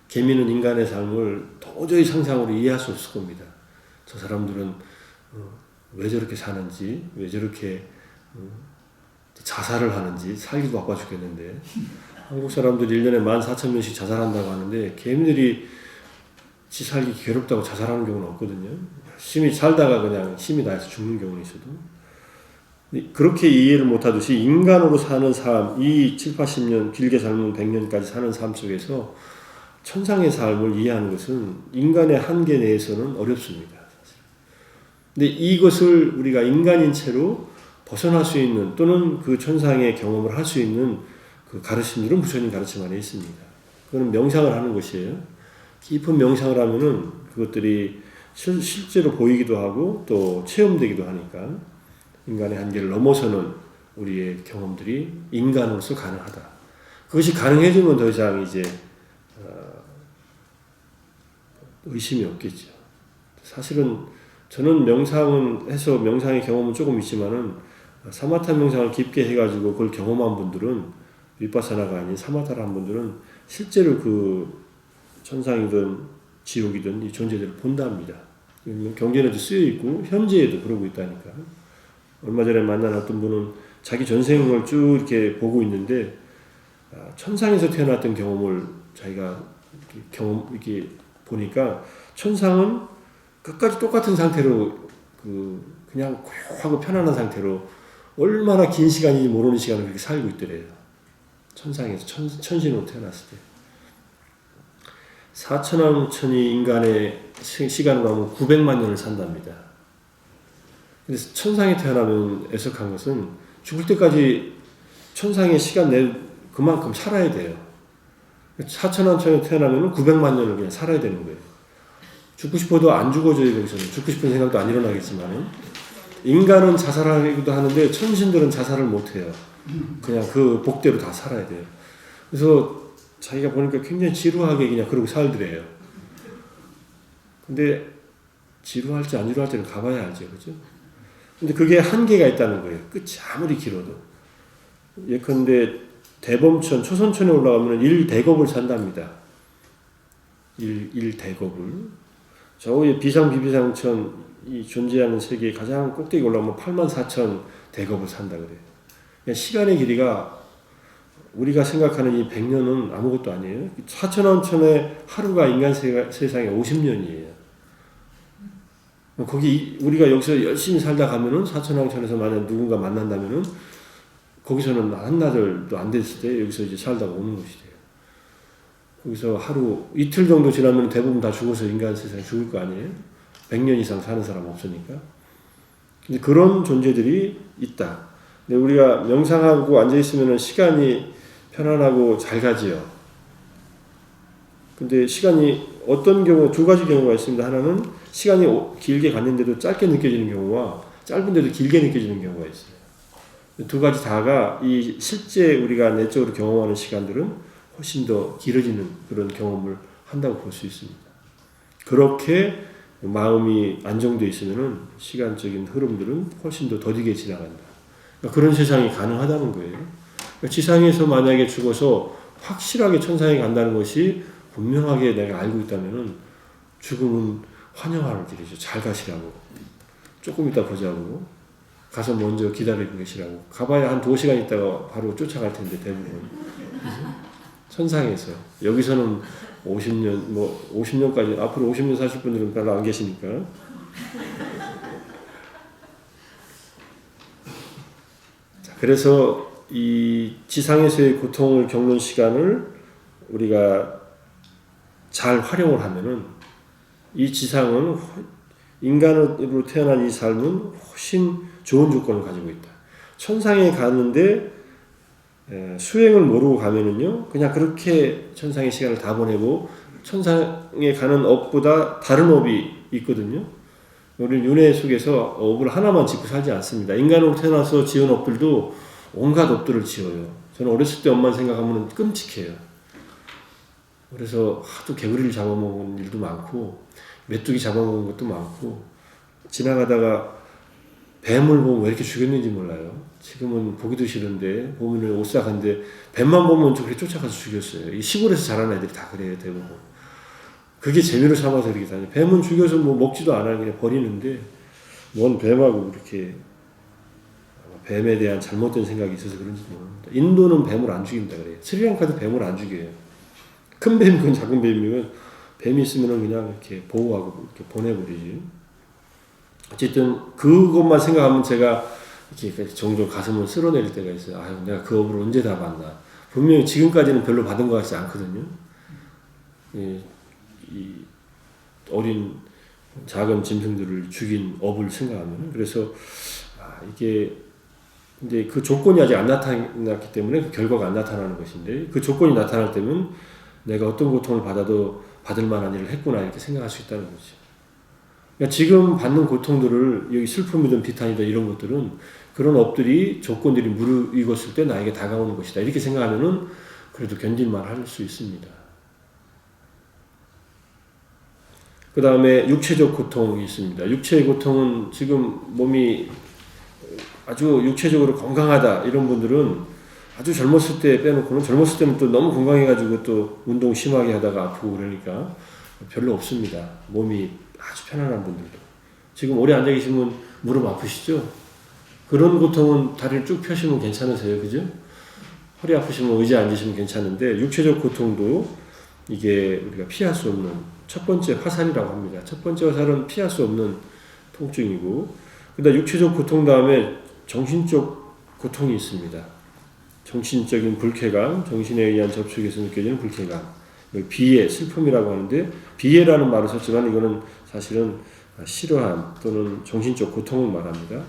개미는 인간의 삶을 도저히 상상으로 이해할 수 없을 겁니다. 저 사람들은 왜 저렇게 사는지, 왜 저렇게 자살을 하는지 살기도 바빠 죽겠는데 한국 사람들이 1년에 14,000명씩 자살한다고 하는데 개미들이 지 살기 괴롭다고 자살하는 경우는 없거든요. 열심히 살다가 그냥 힘이 나서 죽는 경우는 있어도 그렇게 이해를 못하듯이 인간으로 사는 삶, 이 7, 80년 길게 살면 100년까지 사는 삶 속에서 천상의 삶을 이해하는 것은 인간의 한계 내에서는 어렵습니다. 사실. 근데 이것을 우리가 인간인 채로 벗어날 수 있는 또는 그 천상의 경험을 할 수 있는 그 가르침들은 부처님 가르침 안에 있습니다. 그거는 명상을 하는 것이에요. 깊은 명상을 하면은 그것들이 실제로 보이기도 하고 또 체험되기도 하니까 인간의 한계를 넘어서는 우리의 경험들이 인간으로서 가능하다. 그것이 가능해지면 더 이상 이제 의심이 없겠죠. 사실은 저는 명상은 해서 명상의 경험은 조금 있지만은 사마타 명상을 깊게 해가지고 그걸 경험한 분들은 위파사나가 아닌 사마타를 한 분들은 실제로 그 천상이든 지옥이든 이 존재들을 본답니다. 경전에도 쓰여 있고 현재에도 그러고 있다니까. 얼마 전에 만난 어떤 분은 자기 전생을 쭉 이렇게 보고 있는데 천상에서 태어났던 경험을 자기가 이렇게 보니까 천상은 끝까지 똑같은 상태로 그냥 고요하고 편안한 상태로 얼마나 긴 시간인지 모르는 시간을 그렇게 살고 있더래요. 천상에서 천신으로 태어났을 때 4천억 천이 인간의 시간으로 하면 900만 년을 산답니다. 그래서 천상에 태어나면 애석한 것은 죽을 때까지 천상의 시간 내 그만큼 살아야 돼요. 4천억 천에 태어나면 900만 년을 그냥 살아야 되는 거예요. 죽고 싶어도 안 죽어져요. 거기서는 죽고 싶은 생각도 안 일어나겠지만 인간은 자살하기도 하는데 천신들은 자살을 못해요. 그냥 그 복대로 다 살아야 돼요. 그래서 자기가 보니까 굉장히 지루하게 그냥 그러고 살더래요. 근데 지루할지 안 지루할지는 가봐야 알죠. 그죠? 근데 그게 한계가 있다는 거예요. 끝이 아무리 길어도. 예컨대 대범천, 초선천에 올라가면 1대겁을 산답니다. 1대겁을. 저 위에 비상비비상천, 이 존재하는 세계의 가장 꼭대기 올라가면 84,000대겁을 산다 그래요. 시간의 길이가 우리가 생각하는 이 100년은 아무것도 아니에요. 4천원천의 하루가 인간 세상에 50년이에요. 거기 우리가 여기서 열심히 살다 가면은 4천왕천에서 만약 누군가 만난다면은 거기서는 한나절도 안 됐을 때 여기서 이제 살다가 오는 것이 돼요. 거기서 하루 이틀 정도 지나면 대부분 다 죽어서 인간 세상에 죽을 거 아니에요? 100년 이상 사는 사람 없으니까. 근데 그런 존재들이 있다. 근데 우리가 명상하고 앉아 있으면은 시간이 편안하고 잘 가지요. 근데 시간이 어떤 경우 두 가지 경우가 있습니다. 하나는 시간이 길게 갔는데도 짧게 느껴지는 경우와 짧은데도 길게 느껴지는 경우가 있어요. 두 가지 다가 이 실제 우리가 내적으로 경험하는 시간들은 훨씬 더 길어지는 그런 경험을 한다고 볼 수 있습니다. 그렇게 마음이 안정되어 있으면은 시간적인 흐름들은 훨씬 더 더디게 지나간다. 그러니까 그런 세상이 가능하다는 거예요. 그러니까 지상에서 만약에 죽어서 확실하게 천상에 간다는 것이 분명하게 내가 알고 있다면은 죽음은 환영하는 길이죠. 잘 가시라고. 조금 이따 보자고. 가서 먼저 기다리고 계시라고. 가봐야 한 2시간 있다가 바로 쫓아갈 텐데 대부분. 천상에서. 여기서는 50년, 50년까지, 앞으로 50년 사실 분들은 별로 안 계시니까. 자, 그래서 이 지상에서의 고통을 겪는 시간을 우리가 잘 활용을 하면은 이 지상은 인간으로 태어난 이 삶은 훨씬 좋은 조건을 가지고 있다. 천상에 가는데 수행을 모르고 가면은요, 그냥 그렇게 천상의 시간을 다 보내고 천상에 가는 업보다 다른 업이 있거든요. 우리는 윤회 속에서 업을 하나만 짓고 살지 않습니다. 인간으로 태어나서 지은 업들도 온갖 업들을 지어요. 저는 어렸을 때 엄마를 생각하면 끔찍해요. 그래서 하도 개구리를 잡아먹은 일도 많고 메뚜기 잡아먹은 것도 많고 지나가다가 뱀을 보면 왜 이렇게 죽였는지 몰라요. 지금은 보기도 싫은데 보면 오싹한데 뱀만 보면 저렇게 쫓아가서 죽였어요. 이 시골에서 자란 애들이 다 그래요. 대부분. 그게 재미로 삼아서 이렇게 다녀요. 뱀은 죽여서 뭐 먹지도 않아요. 그냥 버리는데 뭔 뱀하고 그렇게 뱀에 대한 잘못된 생각이 있어서 그런지 모릅니다. 인도는 뱀을 안 죽인다 그래요. 스리랑카도 뱀을 안 죽여요. 큰 뱀이건 작은 뱀이건 뱀이 있으면 그냥 이렇게 보호하고 이렇게 보내버리지. 어쨌든 그것만 생각하면 제가 이렇게 종종 가슴을 쓸어내릴 때가 있어요. 아유, 내가 그 업을 언제 다 받나. 분명히 지금까지는 별로 받은 것 같지 않거든요. 이 어린 작은 짐승들을 죽인 업을 생각하면. 그래서 이게 근데 그 조건이 아직 안 나타났기 때문에 그 결과가 안 나타나는 것인데, 그 조건이 나타날 때면 내가 어떤 고통을 받아도 받을 만한 일을 했구나 이렇게 생각할 수 있다는 거죠. 그러니까 지금 받는 고통들을, 여기 슬픔이든 비탄이든 이런 것들은 그런 업들이, 조건들이 무르익었을 때 나에게 다가오는 것이다 이렇게 생각하면은 그래도 견딜만 할 수 있습니다. 그 다음에 육체적 고통이 있습니다. 육체의 고통은 지금 몸이 아주 육체적으로 건강하다 이런 분들은 아주 젊었을 때 빼놓고는, 젊었을 때는 또 너무 건강해가지고 또 운동 심하게 하다가 아프고 그러니까 별로 없습니다. 몸이 아주 편안한 분들도. 지금 오래 앉아 계시면 무릎 아프시죠? 그런 고통은 다리를 쭉 펴시면 괜찮으세요, 그죠? 허리 아프시면 의자에 앉으시면 괜찮은데, 육체적 고통도 이게 우리가 피할 수 없는 첫 번째 화살이라고 합니다. 첫 번째 화살은 피할 수 없는 통증이고, 그다음 육체적 고통 다음에 정신적 고통이 있습니다. 정신적인 불쾌감, 정신에 의한 접촉에서 느껴지는 불쾌감, 비애, 슬픔이라고 하는데, 비애라는 말을 썼지만 이거는 사실은 싫어함 또는 정신적 고통을 말합니다.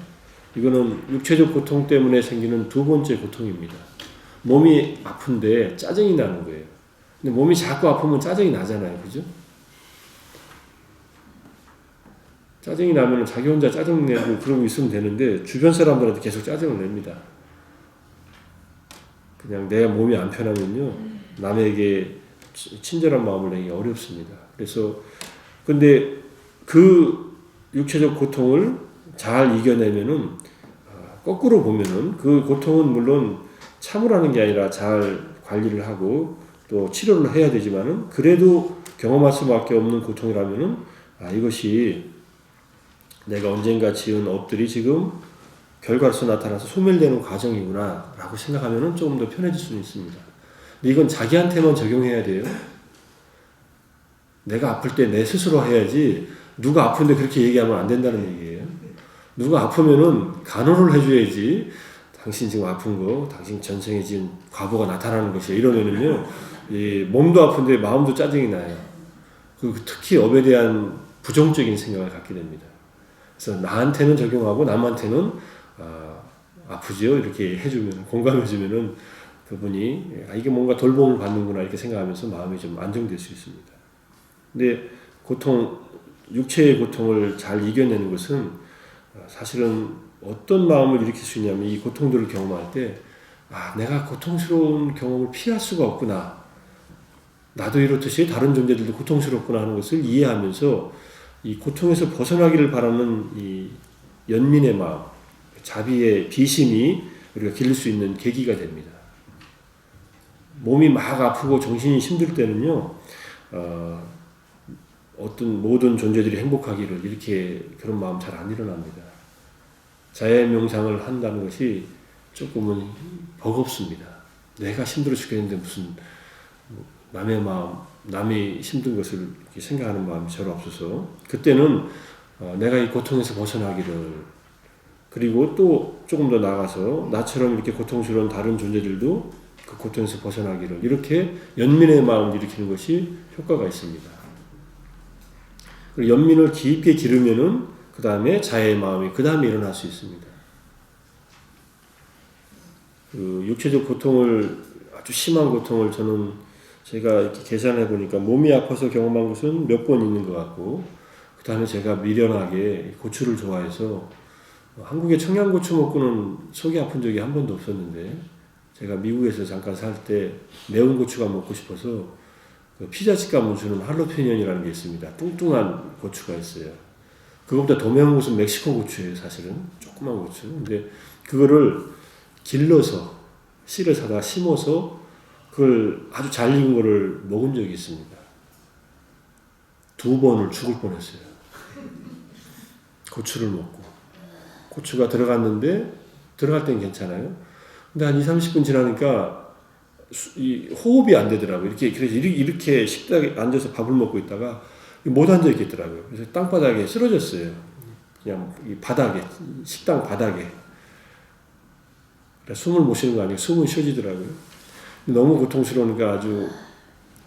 이거는 육체적 고통 때문에 생기는 두 번째 고통입니다. 몸이 아픈데 짜증이 나는 거예요. 근데 몸이 자꾸 아프면 짜증이 나잖아요, 그죠? 짜증이 나면 자기 혼자 짜증내고 그러고 있으면 되는데 주변 사람들한테 계속 짜증을 냅니다. 그냥 내 몸이 안 편하면요, 남에게 친절한 마음을 내기 어렵습니다. 그래서 근데 그 육체적 고통을 잘 이겨내면은, 거꾸로 보면은 그 고통은 물론 참으라는 게 아니라 잘 관리를 하고 또 치료를 해야 되지만은, 그래도 경험할 수밖에 없는 고통이라면은, 이것이 내가 언젠가 지은 업들이 지금 결과로서 나타나서 소멸되는 과정이구나 라고 생각하면은 조금 더 편해질 수는 있습니다. 근데 이건 자기한테만 적용해야 돼요. 내가 아플 때 내 스스로 해야지, 누가 아픈데 그렇게 얘기하면 안 된다는 얘기예요. 누가 아프면은 간호를 해줘야지, 당신 지금 아픈 거, 당신 전생에 지은 과보가 나타나는 것이야 이러면은요, 몸도 아픈데 마음도 짜증이 나요. 특히 업에 대한 부정적인 생각을 갖게 됩니다. 그래서 나한테는 적용하고 남한테는 아프지요 이렇게 해주면, 공감해주면은 그분이 이게 뭔가 돌봄을 받는구나 이렇게 생각하면서 마음이 좀 안정될 수 있습니다. 근데 육체의 고통을 잘 이겨내는 것은 사실은 어떤 마음을 일으킬 수 있냐면, 이 고통들을 경험할 때 내가 고통스러운 경험을 피할 수가 없구나, 나도 이렇듯이 다른 존재들도 고통스럽구나 하는 것을 이해하면서 이 고통에서 벗어나기를 바라는 이 연민의 마음, 자비의 비심이 우리가 기를 수 있는 계기가 됩니다. 몸이 막 아프고 정신이 힘들 때는요, 어떤 모든 존재들이 행복하기를, 이렇게 그런 마음 잘 안 일어납니다. 자해 명상을 한다는 것이 조금은 버겁습니다. 내가 힘들어 죽겠는데 무슨 남의 마음, 남이 힘든 것을 생각하는 마음이 저로 없어서, 그때는 내가 이 고통에서 벗어나기를, 그리고 또 조금 더 나아가서 나처럼 이렇게 고통스러운 다른 존재들도 그 고통에서 벗어나기를, 이렇게 연민의 마음을 일으키는 것이 효과가 있습니다. 그리고 연민을 깊게 기르면은 그 다음에 자애의 마음이 그 다음에 일어날 수 있습니다. 그 육체적 고통을, 아주 심한 고통을 제가 이렇게 계산해 보니까 몸이 아파서 경험한 것은 몇 번 있는 것 같고, 그 다음에 제가 미련하게 고추를 좋아해서 한국에 청양고추 먹고는 속이 아픈 적이 한 번도 없었는데, 제가 미국에서 잠깐 살 때 매운 고추가 먹고 싶어서 그 피자집 가면 주는 할로페니언이라는 게 있습니다. 뚱뚱한 고추가 있어요. 그것보다 더 매운 것은 멕시코 고추예요, 사실은. 조그만 고추. 근데 그거를 길러서, 씨를 사다 심어서 그걸 아주 잘 익은 거를 먹은 적이 있습니다. 2번을 죽을 뻔했어요. 고추를 먹고. 고추가 들어갔는데, 들어갈 땐 괜찮아요. 근데 한 20-30분 지나니까 이 호흡이 안 되더라고요. 그래서 이렇게 식탁에 앉아서 밥을 먹고 있다가 못 앉아 있겠더라고요. 그래서 땅바닥에 쓰러졌어요. 그냥 이 바닥에, 식당 바닥에. 숨을 못 쉬는 거 아니에요. 숨은 쉬어지더라고요. 너무 고통스러우니까 아주,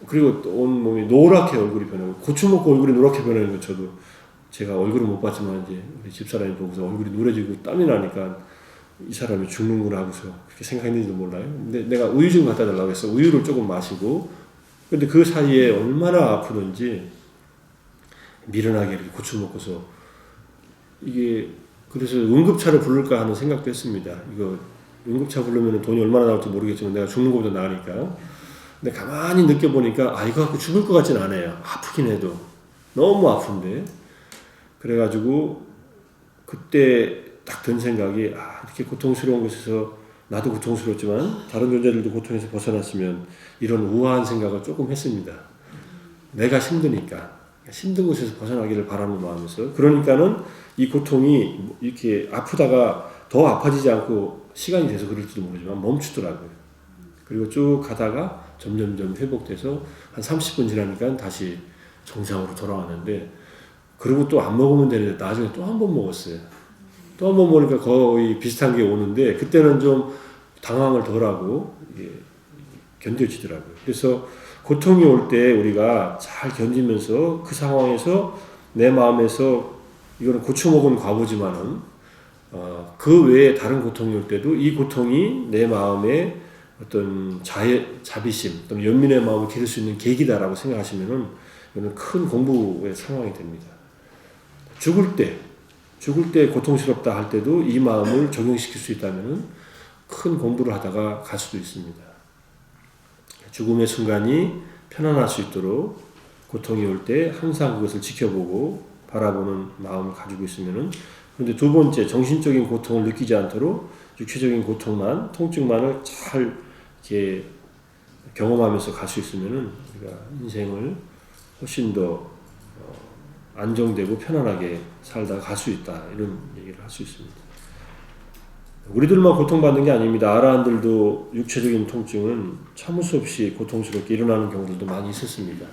그리고 온 몸이 노랗게 얼굴이 변하고, 고추 먹고 얼굴이 노랗게 변하는 거 저도, 제가 얼굴은 못 봤지만 이제 우리 집사람이 보고서 얼굴이 노래지고 땀이 나니까 이 사람이 죽는구나 하고서 그렇게 생각했는지도 몰라요. 근데 내가 우유 좀 갖다 달라고 해서 우유를 조금 마시고, 근데 그 사이에 얼마나 아프던지 미련하게 이렇게 고쳐 먹고서 이게, 그래서 응급차를 부를까 하는 생각도 했습니다. 이거 응급차 부르면 돈이 얼마나 나올지 모르겠지만 내가 죽는 것보다 나으니까. 근데 가만히 느껴보니까 이거 갖고 죽을 것 같진 않아요. 아프긴 해도 너무 아픈데. 그래가지고 그때 딱 든 생각이, 이렇게 고통스러운 곳에서 나도 고통스럽지만 다른 존재들도 고통에서 벗어났으면, 이런 우아한 생각을 조금 했습니다. 내가 힘드니까 힘든 곳에서 벗어나기를 바라는 마음에서. 그러니까는 이 고통이 이렇게 아프다가 더 아파지지 않고 시간이 돼서 그럴지도 모르지만 멈추더라고요. 그리고 쭉 가다가 점점점 회복돼서 한 30분 지나니까 다시 정상으로 돌아왔는데, 그리고 또 안 먹으면 되는데 나중에 또 한 번 먹었어요. 또 한 번 먹으니까 거의 비슷한 게 오는데, 그때는 좀 당황을 덜하고 견뎌지더라고요. 그래서 고통이 올 때 우리가 잘 견디면서 그 상황에서 내 마음에서, 이거는 고쳐먹은 과보지만은 그 외에 다른 고통이 올 때도 이 고통이 내 마음에 어떤 자비심 또는 연민의 마음을 기를 수 있는 계기다라고 생각하시면은 이거는 큰 공부의 상황이 됩니다. 죽을 때 고통스럽다 할 때도 이 마음을 적용시킬 수 있다면은 큰 공부를 하다가 갈 수도 있습니다. 죽음의 순간이 편안할 수 있도록 고통이 올 때 항상 그것을 지켜보고 바라보는 마음을 가지고 있으면은, 그런데 두 번째, 정신적인 고통을 느끼지 않도록 육체적인 고통만, 통증만을 잘 이렇게 경험하면서 갈 수 있으면은 우리가 인생을 훨씬 더 안정되고 편안하게 살다가 갈 수 있다, 이런 얘기를 할 수 있습니다. 우리들만 고통받는 게 아닙니다. 아라한들도 육체적인 통증은 참을 수 없이 고통스럽게 일어나는 경우들도 많이 있었습니다.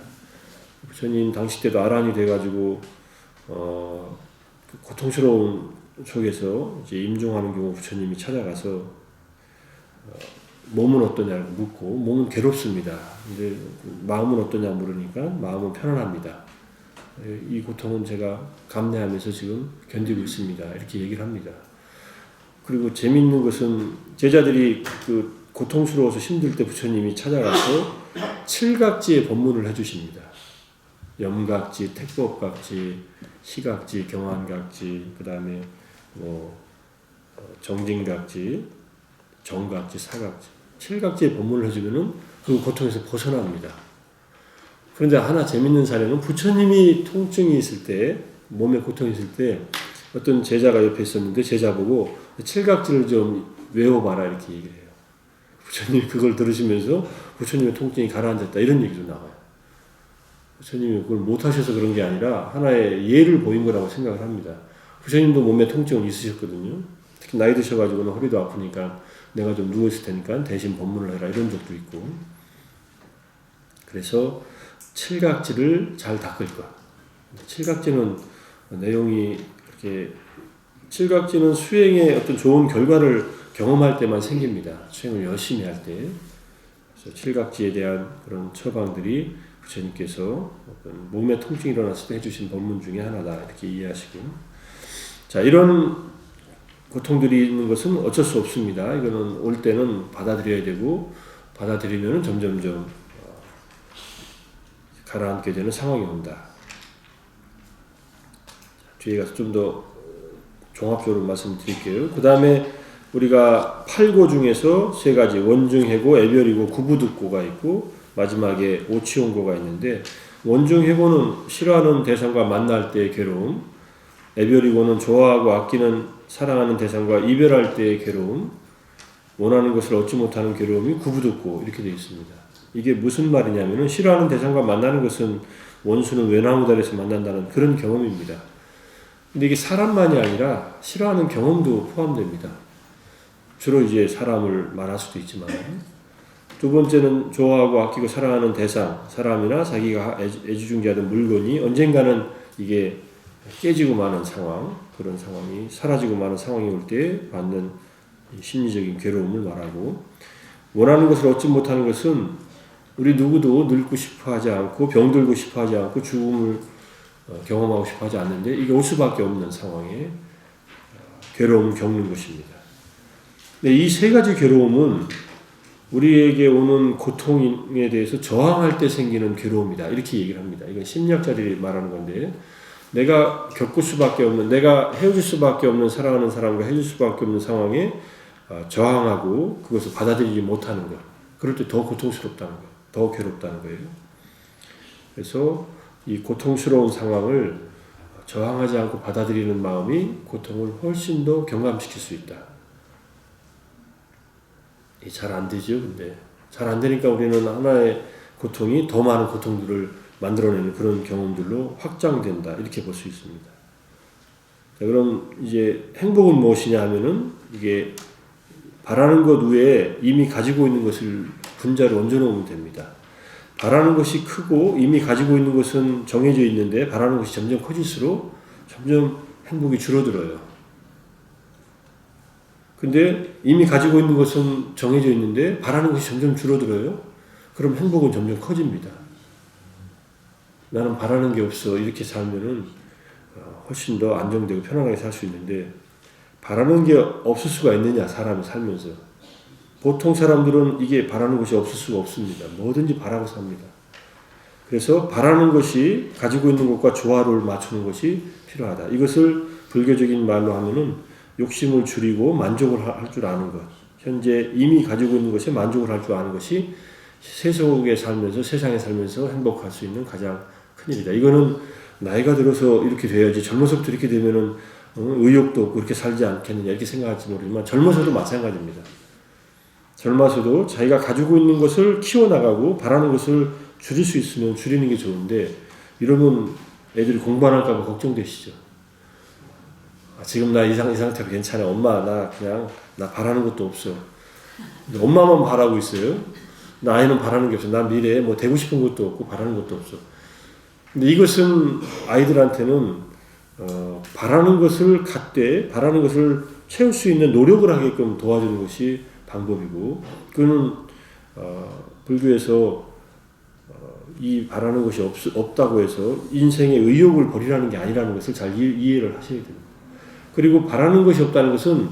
부처님 당시 때도 아라한이 돼가지고 고통스러운 속에서 이제 임종하는 경우 부처님이 찾아가서 몸은 어떠냐고 묻고, 몸은 괴롭습니다. 근데 마음은 어떠냐 물으니까 마음은 편안합니다. 이 고통은 제가 감내하면서 지금 견디고 있습니다. 이렇게 얘기를 합니다. 그리고 재미있는 것은 제자들이 그 고통스러워서 힘들 때 부처님이 찾아가서 칠각지의 법문을 해주십니다. 염각지, 택법각지, 시각지, 경환각지, 그 다음에 정진각지, 정각지, 사각지, 칠각지의 법문을 해주면은 그 고통에서 벗어납니다. 그런데 하나 재밌는 사례는, 부처님이 통증이 있을 때, 몸에 고통이 있을 때 어떤 제자가 옆에 있었는데 제자 보고 칠각지를 좀 외워봐라 이렇게 얘기를 해요. 부처님이 그걸 들으시면서 부처님의 통증이 가라앉았다, 이런 얘기도 나와요. 부처님이 그걸 못하셔서 그런 게 아니라 하나의 예를 보인 거라고 생각을 합니다. 부처님도 몸에 통증은 있으셨거든요. 특히 나이 드셔가지고는 허리도 아프니까 내가 좀 누워있을 테니까 대신 법문을 해라, 이런 적도 있고. 그래서 칠각지를 잘 닦을 것. 칠각지는 내용이 이렇게, 칠각지는 수행의 어떤 좋은 결과를 경험할 때만 생깁니다. 수행을 열심히 할 때. 그래서 칠각지에 대한 그런 처방들이 부처님께서 어떤 몸에 통증이 일어났을 때 해주신 법문 중에 하나다, 이렇게 이해하시고. 자, 이런 고통들이 있는 것은 어쩔 수 없습니다. 이거는 올 때는 받아들여야 되고, 받아들이면 점점점 가라앉게 되는 상황이 온다. 뒤에 가서 좀 더 종합적으로 말씀드릴게요. 그 다음에 우리가 8고 중에서 세 가지, 원중해고, 애별이고, 구부득고가 있고, 마지막에 오치용고가 있는데, 원중해고는 싫어하는 대상과 만날 때의 괴로움, 애별이고는 좋아하고 아끼는 사랑하는 대상과 이별할 때의 괴로움, 원하는 것을 얻지 못하는 괴로움이 구부득고, 이렇게 되어 있습니다. 이게 무슨 말이냐면은, 싫어하는 대상과 만나는 것은 원수는 외나무다리에서 만난다는 그런 경험입니다. 근데 이게 사람만이 아니라 싫어하는 경험도 포함됩니다. 주로 이제 사람을 말할 수도 있지만, 두 번째는 좋아하고 아끼고 사랑하는 대상, 사람이나 자기가 애지중지하던 물건이 언젠가는 이게 깨지고 마는 상황, 그런 상황이 사라지고 마는 상황이 올 때 받는 심리적인 괴로움을 말하고, 원하는 것을 얻지 못하는 것은 우리 누구도 늙고 싶어 하지 않고 병들고 싶어 하지 않고 죽음을 경험하고 싶어 하지 않는데, 이게 올 수밖에 없는 상황에 괴로움을 겪는 것입니다. 근데 이 세 가지 괴로움은 우리에게 오는 고통에 대해서 저항할 때 생기는 괴로움이다. 이렇게 얘기를 합니다. 이건 심리학자들이 말하는 건데, 내가 겪을 수밖에 없는, 내가 헤어질 수밖에 없는, 사랑하는 사람과 헤어질 수밖에 없는 상황에 저항하고 그것을 받아들이지 못하는 것. 그럴 때 더 고통스럽다는 것, 더 괴롭다는 거예요. 그래서 이 고통스러운 상황을 저항하지 않고 받아들이는 마음이 고통을 훨씬 더 경감시킬 수 있다. 잘 안 되죠. 근데 잘 안 되니까 우리는 하나의 고통이 더 많은 고통들을 만들어내는 그런 경험들로 확장된다. 이렇게 볼 수 있습니다. 자, 그럼 이제 행복은 무엇이냐 하면은 이게 바라는 것 외에 이미 가지고 있는 것을 분자로 얹어놓으면 됩니다. 바라는 것이 크고 이미 가지고 있는 것은 정해져 있는데 바라는 것이 점점 커질수록 점점 행복이 줄어들어요. 근데 이미 가지고 있는 것은 정해져 있는데 바라는 것이 점점 줄어들어요. 그럼 행복은 점점 커집니다. 나는 바라는 게 없어. 이렇게 살면은 훨씬 더 안정되고 편안하게 살 수 있는데 바라는 게 없을 수가 있느냐, 사람이 살면서. 보통 사람들은 이게 바라는 것이 없을 수가 없습니다. 뭐든지 바라고 삽니다. 그래서 바라는 것이 가지고 있는 것과 조화를 맞추는 것이 필요하다. 이것을 불교적인 말로 하면은 욕심을 줄이고 만족을 할 줄 아는 것. 현재 이미 가지고 있는 것에 만족을 할 줄 아는 것이 세속에 살면서, 세상에 살면서 행복할 수 있는 가장 큰 일이다. 이거는 나이가 들어서 이렇게 돼야지, 젊어서부터 이렇게 되면은 의욕도 없고 이렇게 살지 않겠느냐 이렇게 생각할지 모르지만 젊어서도 마찬가지입니다. 젊어서도 자기가 가지고 있는 것을 키워나가고 바라는 것을 줄일 수 있으면 줄이는 게 좋은데, 이러면 애들이 공부 안 할까 봐 걱정되시죠. 지금 나 이 상태로 괜찮아. 엄마 나 그냥 나 바라는 것도 없어. 엄마만 바라고 있어요. 나 아이는 바라는 게 없어. 나 미래에 뭐 되고 싶은 것도 없고 바라는 것도 없어. 근데 이것은 아이들한테는 바라는 것을 갖되 바라는 것을 채울 수 있는 노력을 하게끔 도와주는 것이 방법이고, 그거는 불교에서 이 바라는 것이 없다고 해서 인생의 의욕을 버리라는 게 아니라는 것을 잘 이해를 하셔야 됩니다. 그리고 바라는 것이 없다는 것은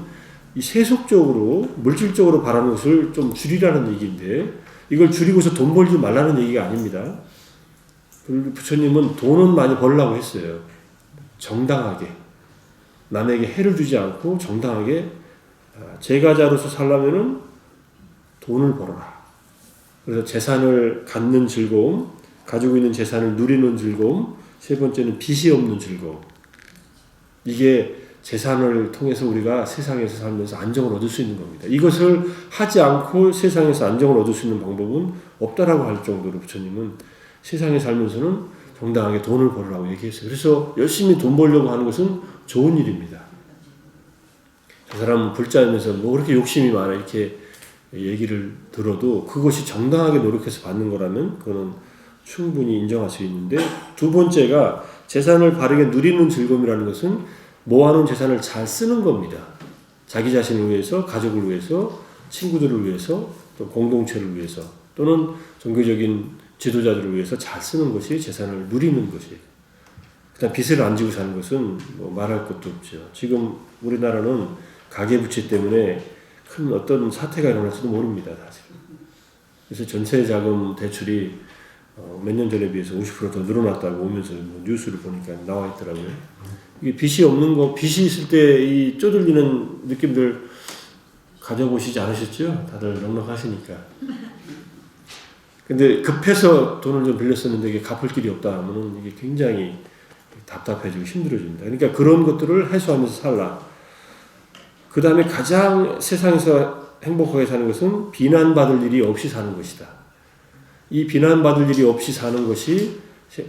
이 세속적으로 물질적으로 바라는 것을 좀 줄이라는 얘기인데, 이걸 줄이고서 돈 벌지 말라는 얘기가 아닙니다. 부처님은 돈은 많이 벌라고 했어요. 정당하게 남에게 해를 주지 않고 정당하게 제가자로서 살려면은 돈을 벌어라. 그래서 재산을 갖는 즐거움, 가지고 있는 재산을 누리는 즐거움, 세 번째는 빚이 없는 즐거움. 이게 재산을 통해서 우리가 세상에서 살면서 안정을 얻을 수 있는 겁니다. 이것을 하지 않고 세상에서 안정을 얻을 수 있는 방법은 없다라고 할 정도로 부처님은 세상에 살면서는 정당하게 돈을 벌으라고 얘기했어요. 그래서 열심히 돈 벌려고 하는 것은 좋은 일입니다. 저 사람은 불자면서 뭐 그렇게 욕심이 많아 이렇게 얘기를 들어도 그것이 정당하게 노력해서 받는 거라면 그거는 충분히 인정할 수 있는데, 두 번째가 재산을 바르게 누리는 즐거움이라는 것은 모아놓은 재산을 잘 쓰는 겁니다. 자기 자신을 위해서, 가족을 위해서, 친구들을 위해서, 또 공동체를 위해서, 또는 종교적인 지도자들을 위해서 잘 쓰는 것이 재산을 누리는 것이에요. 그다음 빚을 안 지고 사는 것은 뭐 말할 것도 없죠. 지금 우리나라는 가계부채 때문에 큰 어떤 사태가 일어날지도 모릅니다. 사실. 그래서 전세자금 대출이 몇 년 전에 비해서 50% 더 늘어났다고 오면서 뭐 뉴스를 보니까 나와 있더라고요. 이게 빚이 없는 거, 빚이 있을 때 이 쪼들리는 느낌들 가져보시지 않으셨죠? 다들 넉넉하시니까. 근데 급해서 돈을 좀 빌렸었는데 이게 갚을 길이 없다 하면은 이게 굉장히 답답해지고 힘들어집니다. 그러니까 그런 것들을 해소하면서 살라. 그 다음에 가장 세상에서 행복하게 사는 것은 비난받을 일이 없이 사는 것이다. 이 비난받을 일이 없이 사는 것이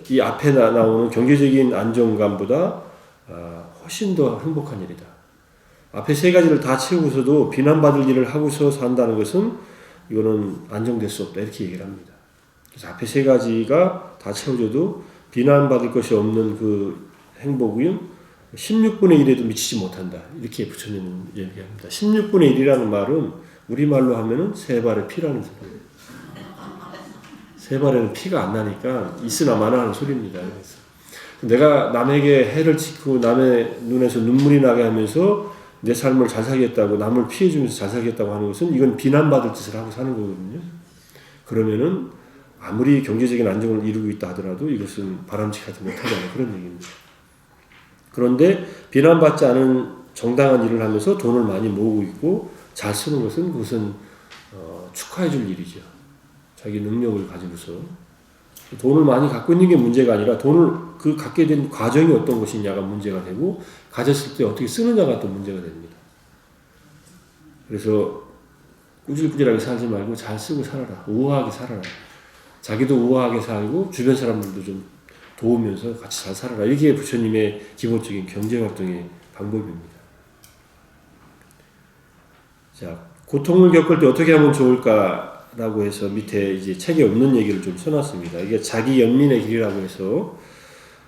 이 앞에 나오는 경제적인 안정감보다 훨씬 더 행복한 일이다. 앞에 세 가지를 다 채우고서도 비난받을 일을 하고서 산다는 것은 이거는 안정될 수 없다. 이렇게 얘기를 합니다. 그래서 앞에 세 가지가 다 채워져도 비난받을 것이 없는 그 행복은 16분의 1에도 미치지 못한다. 이렇게 부처님은 얘기합니다. 16분의 1이라는 말은 우리말로 하면은 세 발의 피라는 소리예요. 세 발에는 피가 안 나니까 있으나 마나 하는 소리입니다. 그래서 내가 남에게 해를 치고 남의 눈에서 눈물이 나게 하면서 내 삶을 잘 살겠다고 남을 피해주면서 잘 살겠다고 하는 것은 이건 비난받을 짓을 하고 사는 거거든요. 그러면은 아무리 경제적인 안정을 이루고 있다 하더라도 이것은 바람직하지 못하다는 그런 얘기입니다. 그런데 비난받지 않은 정당한 일을 하면서 돈을 많이 모으고 있고 잘 쓰는 것은 그것은 축하해 줄 일이죠. 자기 능력을 가지고서 돈을 많이 갖고 있는 게 문제가 아니라 돈을 그 갖게 된 과정이 어떤 것이냐가 문제가 되고 가졌을 때 어떻게 쓰느냐가 또 문제가 됩니다. 그래서 꾸질꾸질하게 살지 말고 잘 쓰고 살아라. 우아하게 살아라. 자기도 우아하게 살고 주변 사람들도 좀 도우면서 같이 잘 살아라. 이게 부처님의 기본적인 경제활동의 방법입니다. 자, 고통을 겪을 때 어떻게 하면 좋을까라고 해서 밑에 이제 책에 없는 얘기를 좀 써놨습니다. 이게 자기 연민의 길이라고 해서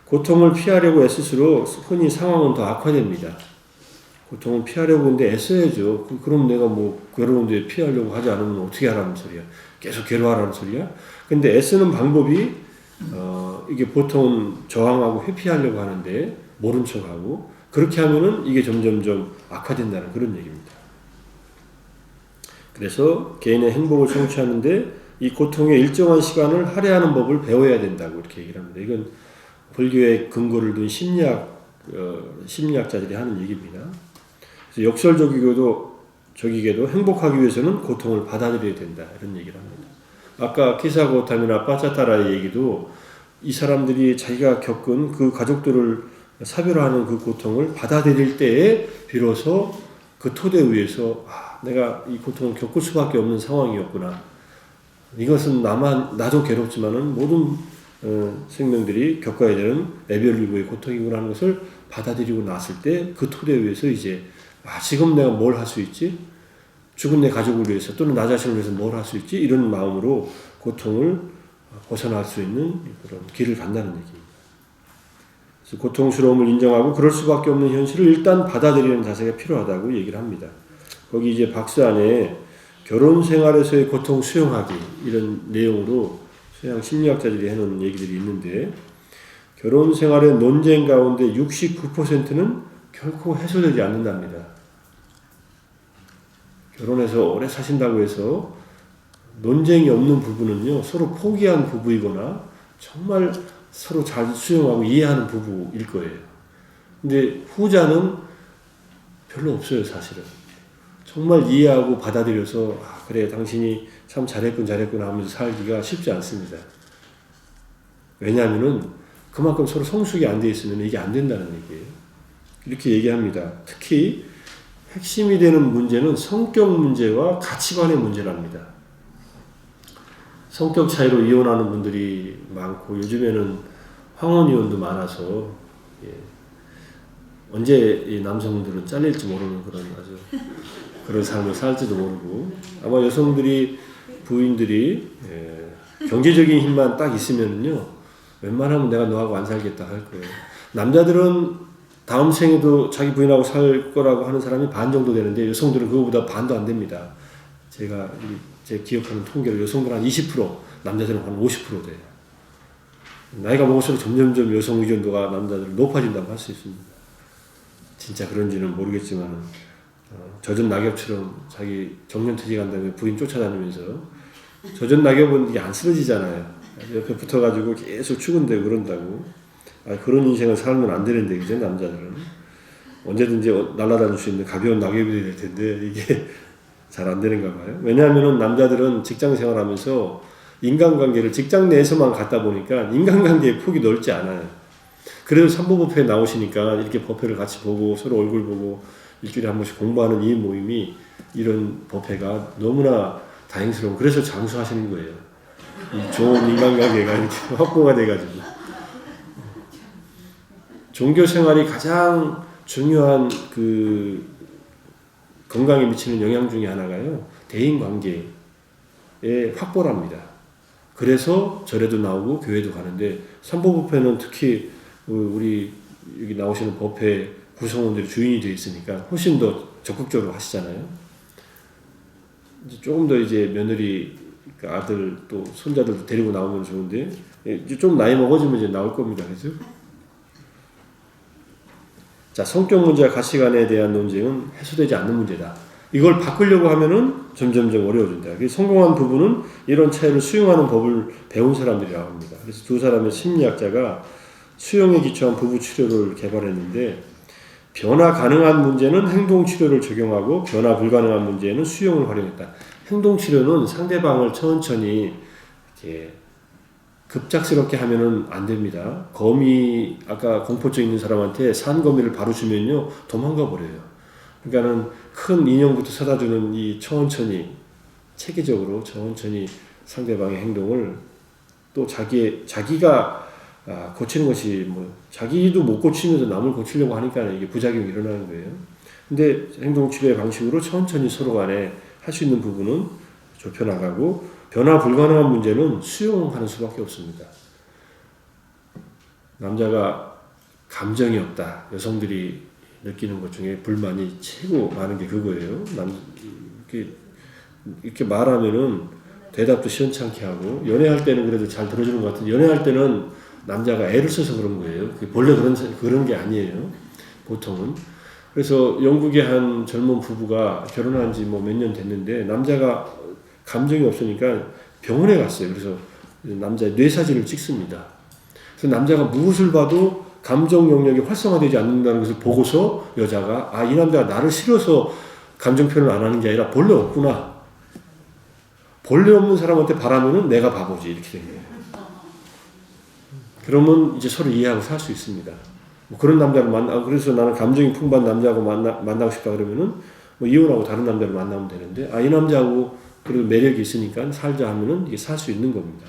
고통을 피하려고 애쓸수록 흔히 상황은 더 악화됩니다. 고통을 피하려고 하는데 애써야죠. 그럼 내가 뭐 괴로운데 피하려고 하지 않으면 어떻게 하라는 소리야. 계속 괴로워하라는 소리야. 근데 애쓰는 방법이 이게 보통은 저항하고 회피하려고 하는데 모른 척하고 그렇게 하면은 이게 점점점 악화된다는 그런 얘기입니다. 그래서 개인의 행복을 성취하는데 이 고통의 일정한 시간을 할애하는 법을 배워야 된다고 이렇게 얘기를 합니다. 이건 불교의 근거를 둔 심리학자들이 하는 얘기입니다. 그래서 역설적이게도 행복하기 위해서는 고통을 받아들여야 된다 이런 얘기를 합니다. 아까 키사고탐이나 파차타라의 얘기도 이 사람들이 자기가 겪은 그 가족들을 사별하는 그 고통을 받아들일 때에 비로소 그 토대 위에서 내가 이 고통을 겪을 수밖에 없는 상황이었구나. 이것은 나도 괴롭지만은 모든 생명들이 겪어야 되는 애별일고의 고통이구나 하는 것을 받아들이고 났을 때 그 토대 위에서 이제 지금 내가 뭘 할 수 있지? 죽은 내 가족을 위해서 또는 나 자신을 위해서 뭘 할 수 있지? 이런 마음으로 고통을 벗어날 수 있는 그런 길을 간다는 얘기입니다. 그래서 고통스러움을 인정하고 그럴 수밖에 없는 현실을 일단 받아들이는 자세가 필요하다고 얘기를 합니다. 거기 이제 박스 안에 결혼 생활에서의 고통 수용하기 이런 내용으로 서양 심리학자들이 해놓은 얘기들이 있는데 결혼 생활의 논쟁 가운데 69%는 결코 해소되지 않는답니다. 결혼해서 오래 사신다고 해서 논쟁이 없는 부부는요 서로 포기한 부부이거나 정말 서로 잘 수용하고 이해하는 부부일 거예요. 근데 후자는 별로 없어요 사실은. 정말 이해하고 받아들여서 그래 당신이 참 잘했군 하면서 살기가 쉽지 않습니다. 왜냐하면은 그만큼 서로 성숙이 안 돼 있으면 이게 안 된다는 얘기예요. 이렇게 얘기합니다. 특히 핵심이 되는 문제는 성격 문제와 가치관의 문제랍니다. 성격 차이로 이혼하는 분들이 많고 요즘에는 황혼 이혼도 많아서 언제 이 남성들은 잘릴지 모르는 그런 삶을 살지도 모르고 아마 여성들이 부인들이 경제적인 힘만 딱 있으면요 웬만하면 내가 너하고 안 살겠다 할 거예요. 남자들은 다음 생에도 자기 부인하고 살 거라고 하는 사람이 반 정도 되는데 여성들은 그거보다 반도 안 됩니다. 제가 제 기억하는 통계로 여성들은 한 20%, 남자들은 한 50% 돼요. 나이가 먹을수록 점점점 여성 의존도가 남자들 높아진다고 할 수 있습니다. 진짜 그런지는 모르겠지만 젖은 낙엽처럼 자기 정년퇴직한 다음에 부인 쫓아다니면서 젖은 낙엽은 이게 안 쓰러지잖아요. 옆에 붙어가지고 계속 추근대고 그런다고. 그런 인생을 살면 안 되는데 그죠 남자들은 언제든지 날아다닐 수 있는 가벼운 낙엽이 될 텐데 이게 잘 안 되는가 봐요. 왜냐하면 남자들은 직장 생활하면서 인간관계를 직장 내에서만 갖다 보니까 인간관계의 폭이 넓지 않아요. 그래도 삼보법회에 나오시니까 이렇게 법회를 같이 보고 서로 얼굴 보고 일주일에 한 번씩 공부하는 이 모임이 이런 법회가 너무나 다행스러운 그래서 장수하시는 거예요. 이 좋은 인간관계가 이렇게 확보가 돼가지고 종교 생활이 가장 중요한 그 건강에 미치는 영향 중에 하나가요. 대인 관계의 확보랍니다. 그래서 절에도 나오고 교회도 가는데 삼보법회는 특히 우리 여기 나오시는 법회 구성원들이 주인이 되어 있으니까 훨씬 더 적극적으로 하시잖아요. 이제 조금 더 이제 며느리 아들 또 손자들도 데리고 나오면 좋은데 이제 좀 나이 먹어지면 이제 나올 겁니다. 그죠? 자, 성격 문제와 가치관에 대한 논쟁은 해소되지 않는 문제다. 이걸 바꾸려고 하면은 점점점 어려워진다. 성공한 부부는 이런 차이를 수용하는 법을 배운 사람들이라고 합니다. 그래서 두 사람의 심리학자가 수용에 기초한 부부 치료를 개발했는데, 변화 가능한 문제는 행동 치료를 적용하고 변화 불가능한 문제는 수용을 활용했다. 행동 치료는 상대방을 천천히 이렇게 급작스럽게 하면은 안 됩니다. 거미, 아까 공포증 있는 사람한테 산거미를 바로 주면요, 도망가 버려요. 그러니까는 큰 인형부터 사다 주는 이 천천히, 체계적으로 천천히 상대방의 행동을 또 자기가 고치는 것이 자기도 못 고치면서 남을 고치려고 하니까 이게 부작용이 일어나는 거예요. 근데 행동치료의 방식으로 천천히 서로 간에 할 수 있는 부분은 좁혀나가고, 변화 불가능한 문제는 수용하는 수밖에 없습니다. 남자가 감정이 없다. 여성들이 느끼는 것 중에 불만이 최고 많은 게 그거예요. 이렇게 말하면은 대답도 시원찮게 하고, 연애할 때는 그래도 잘 들어주는 것 같은데, 연애할 때는 남자가 애를 써서 그런 거예요. 본래 그런 게 아니에요. 보통은. 그래서 영국의 한 젊은 부부가 결혼한 지 몇 년 됐는데, 남자가 감정이 없으니까 병원에 갔어요. 그래서 남자의 뇌사진을 찍습니다. 그래서 남자가 무엇을 봐도 감정 영역이 활성화되지 않는다는 것을 보고서 여자가, 이 남자가 나를 싫어서 감정 표현을 안 하는 게 아니라 본래 없구나. 본래 없는 사람한테 바라면은 내가 바보지. 이렇게 된 거예요. 그러면 이제 서로 이해하고 살 수 있습니다. 그런 남자를 그래서 나는 감정이 풍부한 남자하고 만나고 싶다 그러면은 이혼하고 다른 남자를 만나면 되는데, 이 남자하고 그리고 매력이 있으니까 살자 하면은 이게 살 수 있는 겁니다.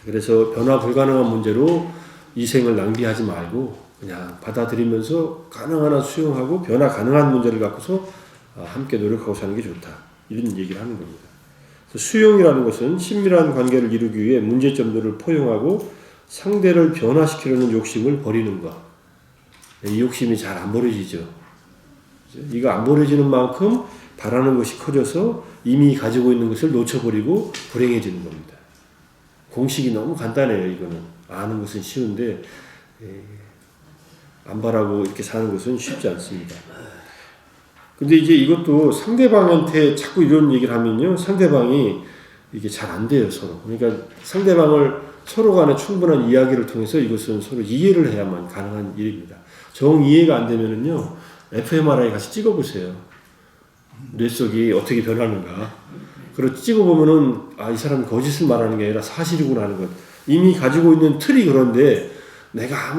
그래서 변화 불가능한 문제로 이생을 낭비하지 말고 그냥 받아들이면서 가능한 한 수용하고, 변화 가능한 문제를 갖고서 함께 노력하고 사는 게 좋다. 이런 얘기를 하는 겁니다. 수용이라는 것은 친밀한 관계를 이루기 위해 문제점들을 포용하고 상대를 변화시키려는 욕심을 버리는 것. 이 욕심이 잘 안 버려지죠. 이거 안 버려지는 만큼 바라는 것이 커져서 이미 가지고 있는 것을 놓쳐버리고 불행해지는 겁니다. 공식이 너무 간단해요. 이거는 아는 것은 쉬운데 안 바라고 이렇게 사는 것은 쉽지 않습니다. 근데 이제 이것도 상대방한테 자꾸 이런 얘기를 하면요, 상대방이 이게 잘 안 돼요, 서로. 그러니까 상대방을 서로 간에 충분한 이야기를 통해서 이것은 서로 이해를 해야만 가능한 일입니다. 정 이해가 안 되면은요, fMRI 같이 찍어보세요. 뇌 속이 어떻게 변하는가. 그리고 찍어보면은, 이 사람이 거짓을 말하는 게 아니라 사실이구나 하는 것. 이미 가지고 있는 틀이 그런데 내가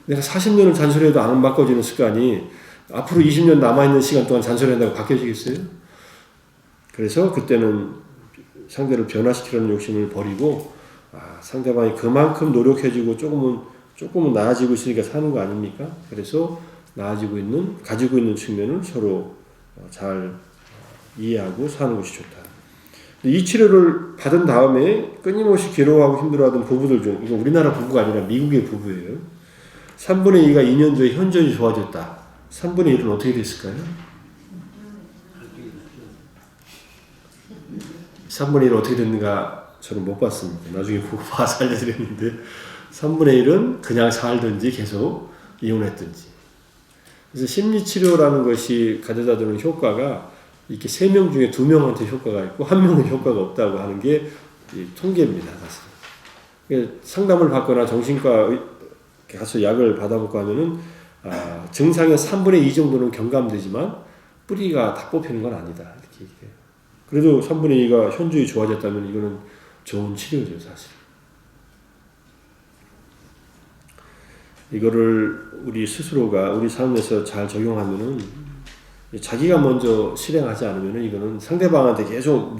40년을 잔소리해도 안 바꿔지는 습관이 앞으로 20년 남아있는 시간 동안 잔소리한다고 바뀌어지겠어요? 그래서 그때는 상대를 변화시키려는 욕심을 버리고, 상대방이 그만큼 노력해주고 조금은 나아지고 있으니까 사는 거 아닙니까? 그래서 가지고 있는 측면을 서로 잘 이해하고 사는 것이 좋다. 이 치료를 받은 다음에 끊임없이 괴로워하고 힘들어하던 부부들 중, 이거 우리나라 부부가 아니라 미국의 부부예요. 3분의 2가 2년 전에 현저히 좋아졌다. 3분의 1은 어떻게 됐을까요? 3분의 1은 어떻게 됐는가 저는 못 봤습니다. 나중에 보고 봐서 알려드렸는데 3분의 1은 그냥 살든지 계속 이혼했든지. 그래서 심리치료라는 것이 가져다 주는 효과가 이렇게 3명 중에 2명한테 효과가 있고 1명은 효과가 없다고 하는 게 통계입니다. 사실. 상담을 받거나 정신과 가서 약을 받아볼까 하면은 증상의 3분의 2 정도는 경감되지만 뿌리가 다 뽑히는 건 아니다. 이렇게 얘기해요. 그래도 3분의 2가 현저히 좋아졌다면 이거는 좋은 치료죠, 사실. 이거를 우리 스스로가 우리 삶에서 잘 적용하면은, 자기가 먼저 실행하지 않으면은 이거는 상대방한테 계속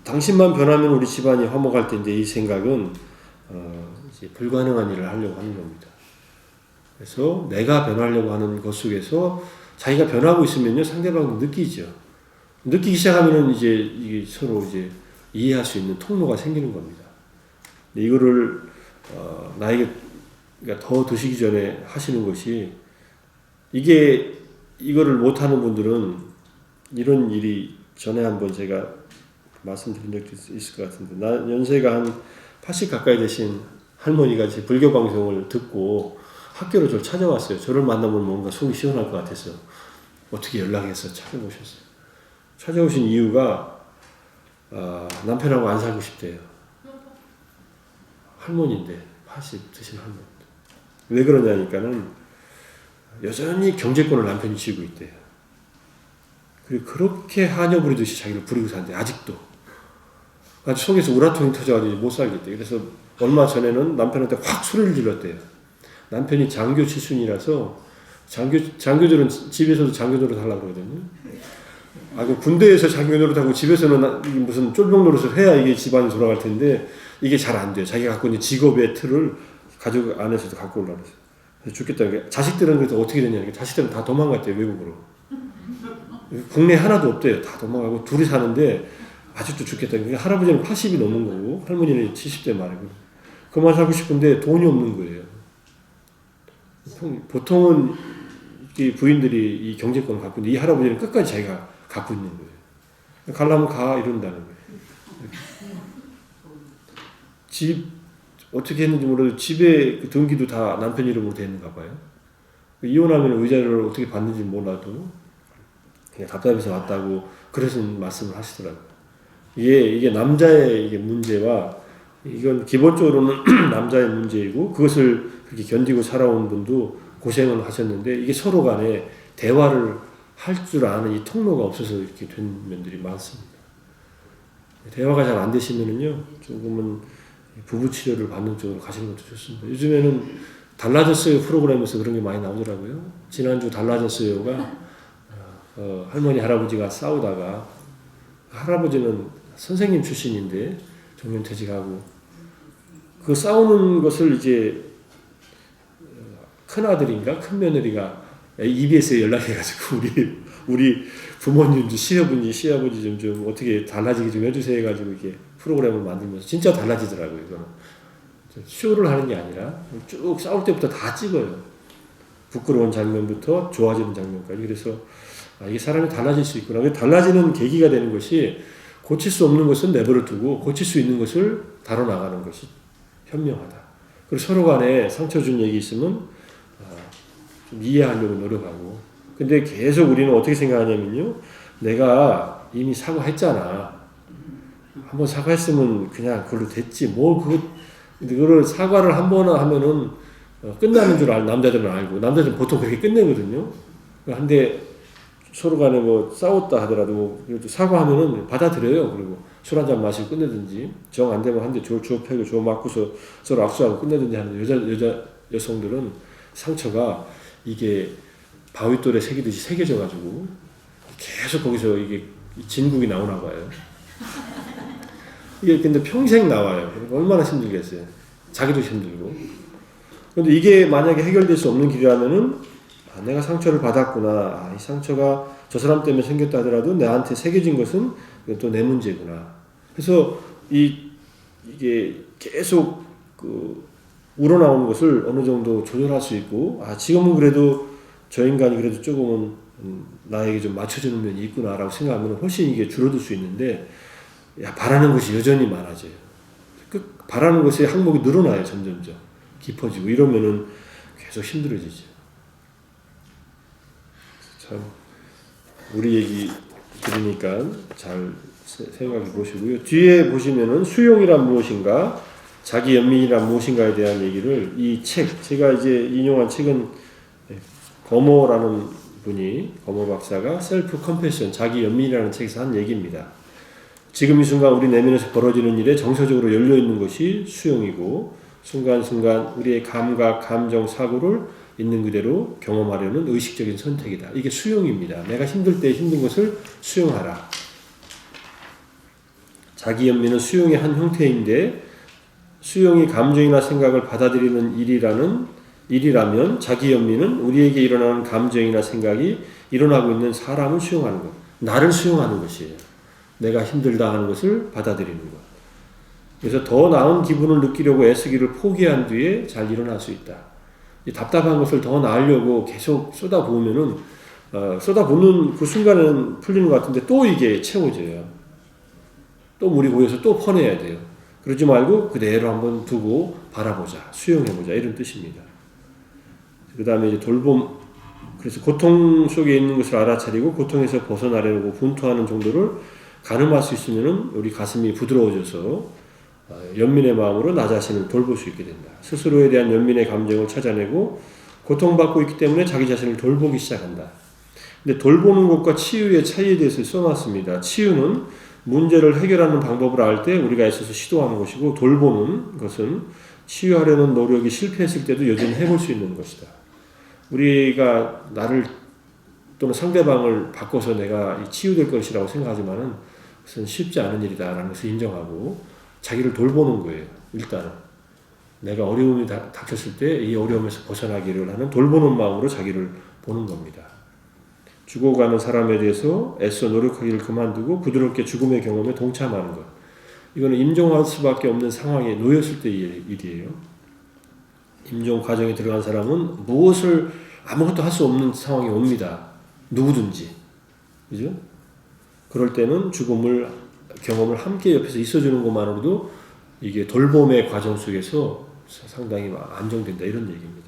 당신만 변하면 우리 집안이 화목할 텐데, 이 생각은 이제 불가능한 일을 하려고 하는 겁니다. 그래서 내가 변하려고 하는 것 속에서 자기가 변하고 있으면요, 상대방도 느끼죠. 느끼기 시작하면은 이게 서로 이제 이해할 수 있는 통로가 생기는 겁니다. 이거를 나에게 그러니까 더 드시기 전에 하시는 것이, 이거를 못하는 분들은 이런 일이 전에 한번 제가 말씀드린 적도 있을 것 같은데, 연세가 한 80 가까이 되신 할머니가 제 불교 방송을 듣고 학교로 저를 찾아왔어요. 저를 만나면 뭔가 속이 시원할 것 같아서 어떻게 연락해서 찾아오셨어요. 찾아오신 이유가 남편하고 안 살고 싶대요. 할머니인데 80 드신 할머니. 왜 그러냐니까는 여전히 경제권을 남편이 쥐고 있대요. 그리고 그렇게 하녀 부리듯이 자기를 부리고 사는데 아직도 아주 속에서 우라통이 터져가지고 못 살겠대요. 그래서 얼마 전에는 남편한테 확 소리를 질렀대요. 남편이 장교 출신이라서 장교들은 집에서도 장교 노릇 하려고 그러거든요. 그 군대에서 장교 노릇 하고 집에서는 무슨 쫄병 노릇을 해야 이게 집안이 돌아갈 텐데 이게 잘 안 돼요. 자기가 갖고 있는 직업의 틀을 가족 안에서도 갖고 오려고 그래서 죽겠다는 게 자식들은 그래서 어떻게 되냐니까 자식들은 다 도망갔대요. 외국으로. 국내 하나도 없대요. 다 도망가고 둘이 사는데 아직도 죽겠다는 게 할아버지는 80이 넘은 거고 할머니는 70대 말이고 그만 살고 싶은데 돈이 없는 거예요. 보통은 이 부인들이 이 경제권을 갖고 있는데 이 할아버지는 끝까지 자기가 갖고 있는 거예요. 가려면 가 이런다는 거예요. 집 어떻게 했는지 몰라도 집에 그 등기도 다 남편 이름으로 돼 있는가 봐요. 이혼하면 의자를 어떻게 받는지 몰라도 그냥 답답해서 왔다고 그래서 말씀을 하시더라고요. 이게 남자의 이게 문제와 이건 기본적으로는 남자의 문제이고 그것을 그렇게 견디고 살아온 분도 고생을 하셨는데 이게 서로 간에 대화를 할 줄 아는 이 통로가 없어서 이렇게 된 면들이 많습니다. 대화가 잘 안 되시면은요 조금은 부부 치료를 받는 쪽으로 가시는 것도 좋습니다. 요즘에는 달라졌어요 프로그램에서 그런 게 많이 나오더라고요. 지난주 달라졌어요가 할머니 할아버지가 싸우다가 할아버지는 선생님 출신인데 정년퇴직하고 그 싸우는 것을 이제 큰 아들인가 큰 며느리가 EBS에 연락해가지고 우리 부모님 시아버지 좀 어떻게 달라지게 좀 해주세요 해가지고 이게 프로그램을 만들면서 진짜 달라지더라고요. 이거는 쇼를 하는 게 아니라 쭉 싸울 때부터 다 찍어요. 부끄러운 장면부터 좋아지는 장면까지. 그래서 이게 사람이 달라질 수 있구나. 달라지는 계기가 되는 것이 고칠 수 없는 것은 내버려 두고 고칠 수 있는 것을 다뤄나가는 것이 현명하다. 그리고 서로 간에 상처 준 얘기 있으면 좀 이해하려고 노력하고. 근데 계속 우리는 어떻게 생각하냐면요. 내가 이미 사과했잖아. 한번 사과했으면 그냥 그걸로 됐지. 그거를 사과를 한 번 하면은 끝나는 줄 남자들은 알고. 남자들은 보통 그렇게 끝내거든요. 근데 서로 간에 뭐 싸웠다 하더라도 사과하면은 받아들여요. 그리고 술 한잔 마시고 끝내든지 정 안 되면 한 대 주워 패고 주워 맞고서 서로 악수하고 끝내든지 하는데 여성들은 상처가 이게 바위돌에 새기듯이 새겨져가지고 계속 거기서 이게 진국이 나오나 봐요. 이게 근데 평생 나와요. 얼마나 힘들겠어요. 자기도 힘들고. 근데 이게 만약에 해결될 수 없는 길이라면은 내가 상처를 받았구나. 이 상처가 저 사람 때문에 생겼다 하더라도 나한테 새겨진 것은 또 내 문제구나. 그래서 이게 계속 우러나오는 것을 어느 정도 조절할 수 있고, 지금은 그래도 저 인간이 그래도 조금은 나에게 좀 맞춰주는 면이 있구나라고 생각하면 훨씬 이게 줄어들 수 있는데, 바라는 것이 여전히 많아져요. 바라는 것의 항목이 늘어나요, 점점점. 깊어지고, 이러면은 계속 힘들어지죠. 참, 우리 얘기 들으니까 잘 생각해 보시고요. 뒤에 보시면은 수용이란 무엇인가, 자기 연민이란 무엇인가에 대한 얘기를 이 책, 제가 이제 인용한 책은 거모라는 분이, 거모 박사가 셀프 컴패션, 자기 연민이라는 책에서 한 얘기입니다. 지금 이 순간 우리 내면에서 벌어지는 일에 정서적으로 열려있는 것이 수용이고, 순간순간 우리의 감각, 감정, 사고를 있는 그대로 경험하려는 의식적인 선택이다. 이게 수용입니다. 내가 힘들 때 힘든 것을 수용하라. 자기 연민은 수용의 한 형태인데, 수용이 감정이나 생각을 받아들이는 일이라면 자기 연민은 우리에게 일어나는 감정이나 생각이 일어나고 있는 사람을 수용하는 것, 나를 수용하는 것이에요. 내가 힘들다 하는 것을 받아들이는 것. 그래서 더 나은 기분을 느끼려고 애쓰기를 포기한 뒤에 잘 일어날 수 있다. 이 답답한 것을 더 나으려고 계속 쏟아부으면은 쏟아붓는 그 순간은 풀리는 것 같은데 또 이게 채워져요. 또 물이 고여서 또 퍼내야 돼요. 그러지 말고 그대로 한번 두고 바라보자, 수용해보자 이런 뜻입니다. 그 다음에 이제 돌봄, 그래서 고통 속에 있는 것을 알아차리고 고통에서 벗어나려고 분투하는 정도를 가늠할 수 있으면은 우리 가슴이 부드러워져서 연민의 마음으로 나 자신을 돌볼 수 있게 된다. 스스로에 대한 연민의 감정을 찾아내고 고통받고 있기 때문에 자기 자신을 돌보기 시작한다. 근데 돌보는 것과 치유의 차이에 대해서 써놨습니다. 치유는 문제를 해결하는 방법을 알 때 우리가 애써서 시도하는 것이고, 돌보는 것은 치유하려는 노력이 실패했을 때도 여전히 해볼 수 있는 것이다. 우리가 나를 또는 상대방을 바꿔서 내가 치유될 것이라고 생각하지만은 그것은 쉽지 않은 일이다라는 것을 인정하고 자기를 돌보는 거예요. 일단은 내가 어려움이 닥쳤을 때 이 어려움에서 벗어나기를 하는 돌보는 마음으로 자기를 보는 겁니다. 죽어가는 사람에 대해서 애써 노력하기를 그만두고 부드럽게 죽음의 경험에 동참하는 것. 이거는 임종할 수밖에 없는 상황에 놓였을 때의 일이에요. 임종 과정에 들어간 사람은 무엇을 아무것도 할 수 없는 상황이 옵니다. 누구든지. 그죠? 그럴 때는 죽음을 경험을 함께 옆에서 있어주는 것만으로도 이게 돌봄의 과정 속에서 상당히 안정된다, 이런 얘기입니다.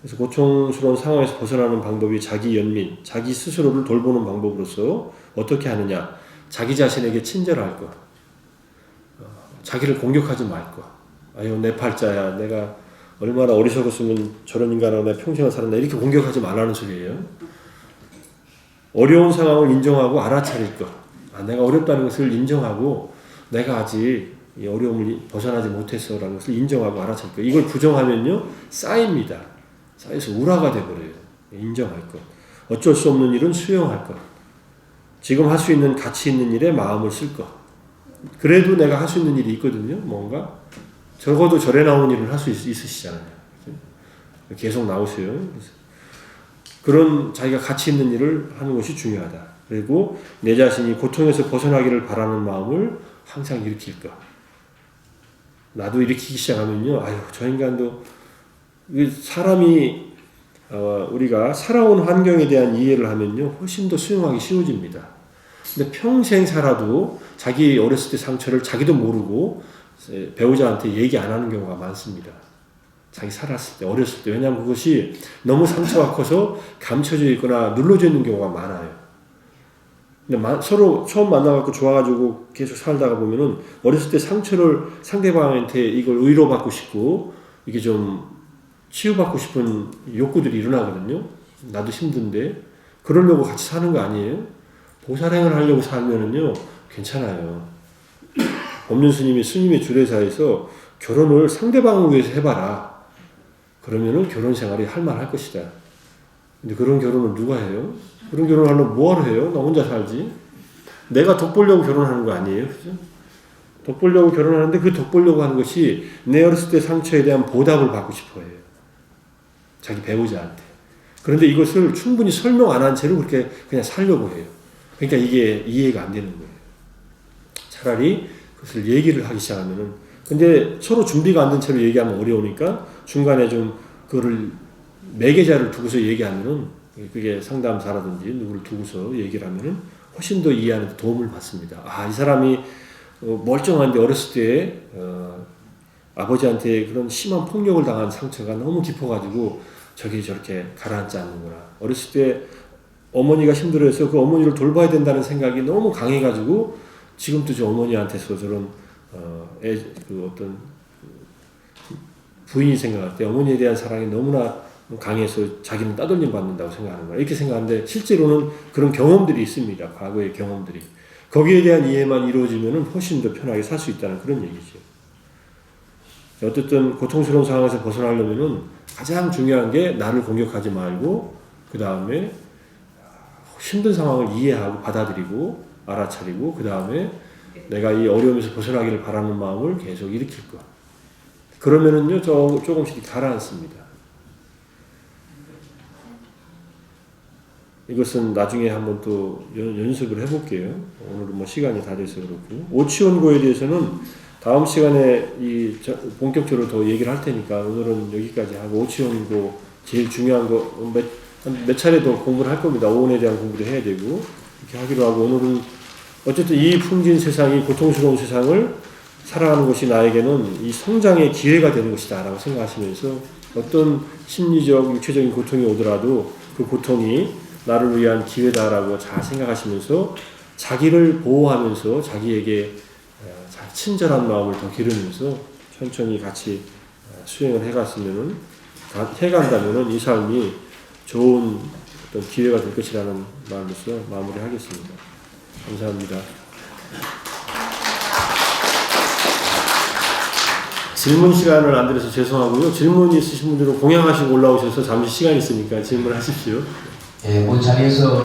그래서 고통스러운 상황에서 벗어나는 방법이 자기 연민, 자기 스스로를 돌보는 방법으로서 어떻게 하느냐? 자기 자신에게 친절할 것, 자기를 공격하지 말 것. 아유, 내 팔자야, 내가 얼마나 어리석었으면 저런 인간하고 내가 평생을 살았나, 이렇게 공격하지 말라는 소리예요. 어려운 상황을 인정하고 알아차릴 것. 내가 어렵다는 것을 인정하고 내가 아직 이 어려움을 벗어나지 못했어라는 것을 인정하고 알아차릴 것. 이걸 부정하면요, 쌓입니다. 쌓여서 우라가 돼버려요. 인정할 것. 어쩔 수 없는 일은 수용할 것. 지금 할 수 있는 가치 있는 일에 마음을 쓸 것. 그래도 내가 할 수 있는 일이 있거든요. 뭔가 적어도 절에 나온 일을 할 수 있으시잖아요. 계속 나오세요. 그런 자기가 가치 있는 일을 하는 것이 중요하다. 그리고 내 자신이 고통에서 벗어나기를 바라는 마음을 항상 일으킬 것. 나도 일으키기 시작하면요, 아유, 저 인간도, 사람이 우리가 살아온 환경에 대한 이해를 하면요, 훨씬 더 수용하기 쉬워집니다. 근데 평생 살아도 자기 어렸을 때 상처를 자기도 모르고 배우자한테 얘기 안 하는 경우가 많습니다. 자기 살았을 때, 어렸을 때. 왜냐하면 그것이 너무 상처가 커서 감춰져 있거나 눌러져 있는 경우가 많아요. 근데 서로 처음 만나갖고 좋아가지고 계속 살다가 보면은 어렸을 때 상처를 상대방한테 이걸 위로받고 싶고 이게 좀 치유받고 싶은 욕구들이 일어나거든요. 나도 힘든데 그러려고 같이 사는 거 아니에요? 보살행을 하려고 살면은요 괜찮아요. 법륜 스님이 스님의 주례사에서 결혼을 상대방을 위해서 해봐라. 그러면은 결혼 생활이 할만할 것이다. 근데 그런 결혼을 누가 해요? 그런 결혼을 하려면 뭐하러 해요? 나 혼자 살지. 내가 덕보려고 결혼하는 거 아니에요? 그죠? 덕보려고 결혼하는데 그 덕보려고 하는 것이 내 어렸을 때 상처에 대한 보답을 받고 싶어 해요. 자기 배우자한테. 그런데 이것을 충분히 설명 안 한 채로 그렇게 그냥 살려고 해요. 그러니까 이게 이해가 안 되는 거예요. 차라리 그것을 얘기를 하기 시작하면은, 근데 서로 준비가 안 된 채로 얘기하면 어려우니까 중간에 좀 그거를 매개자를 두고서 얘기하면은, 그게 상담사라든지 누구를 두고서 얘기를 하면은 훨씬 더 이해하는 데 도움을 받습니다. 아, 이 사람이 멀쩡한데 어렸을 때 아버지한테 그런 심한 폭력을 당한 상처가 너무 깊어가지고 저기 저렇게 가라앉지 않는구나. 어렸을 때 어머니가 힘들어해서 그 어머니를 돌봐야 된다는 생각이 너무 강해가지고 지금도 저 어머니한테서 저런 그 어떤 부인이 생각할 때 어머니에 대한 사랑이 너무나 강해서 자기는 따돌림 받는다고 생각하는 거야. 이렇게 생각하는데 실제로는 그런 경험들이 있습니다. 과거의 경험들이. 거기에 대한 이해만 이루어지면 훨씬 더 편하게 살 수 있다는 그런 얘기죠. 어쨌든 고통스러운 상황에서 벗어나려면 가장 중요한 게 나를 공격하지 말고 그 다음에 힘든 상황을 이해하고 받아들이고 알아차리고 그 다음에 내가 이 어려움에서 벗어나기를 바라는 마음을 계속 일으킬 것. 그러면은요 조금씩 가라앉습니다. 이것은 나중에 한번 또 연습을 해볼게요. 오늘은 뭐 시간이 다 돼서 그렇고. 오치원고에 대해서는 다음 시간에 본격적으로 더 얘기를 할 테니까 오늘은 여기까지 하고, 오치원고 제일 중요한 거 몇 차례 더 공부를 할 겁니다. 오온에 대한 공부도 해야 되고 이렇게 하기로 하고, 오늘은 어쨌든 이 풍진 세상이 고통스러운 세상을 살아가는 것이 나에게는 이 성장의 기회가 되는 것이다 라고 생각하시면서 어떤 심리적, 육체적인 고통이 오더라도 그 고통이 나를 위한 기회다라고 잘 생각하시면서 자기를 보호하면서 자기에게 친절한 마음을 더 기르면서 천천히 같이 수행을 해간다면은 이 삶이 좋은 어떤 기회가 될 것이라는 마음으로서 마무리하겠습니다. 감사합니다. 질문 시간을 안 드려서 죄송하고요. 질문 있으신 분들은 공양하시고 올라오셔서 잠시 시간 있으니까 질문하십시오. 본 자리에서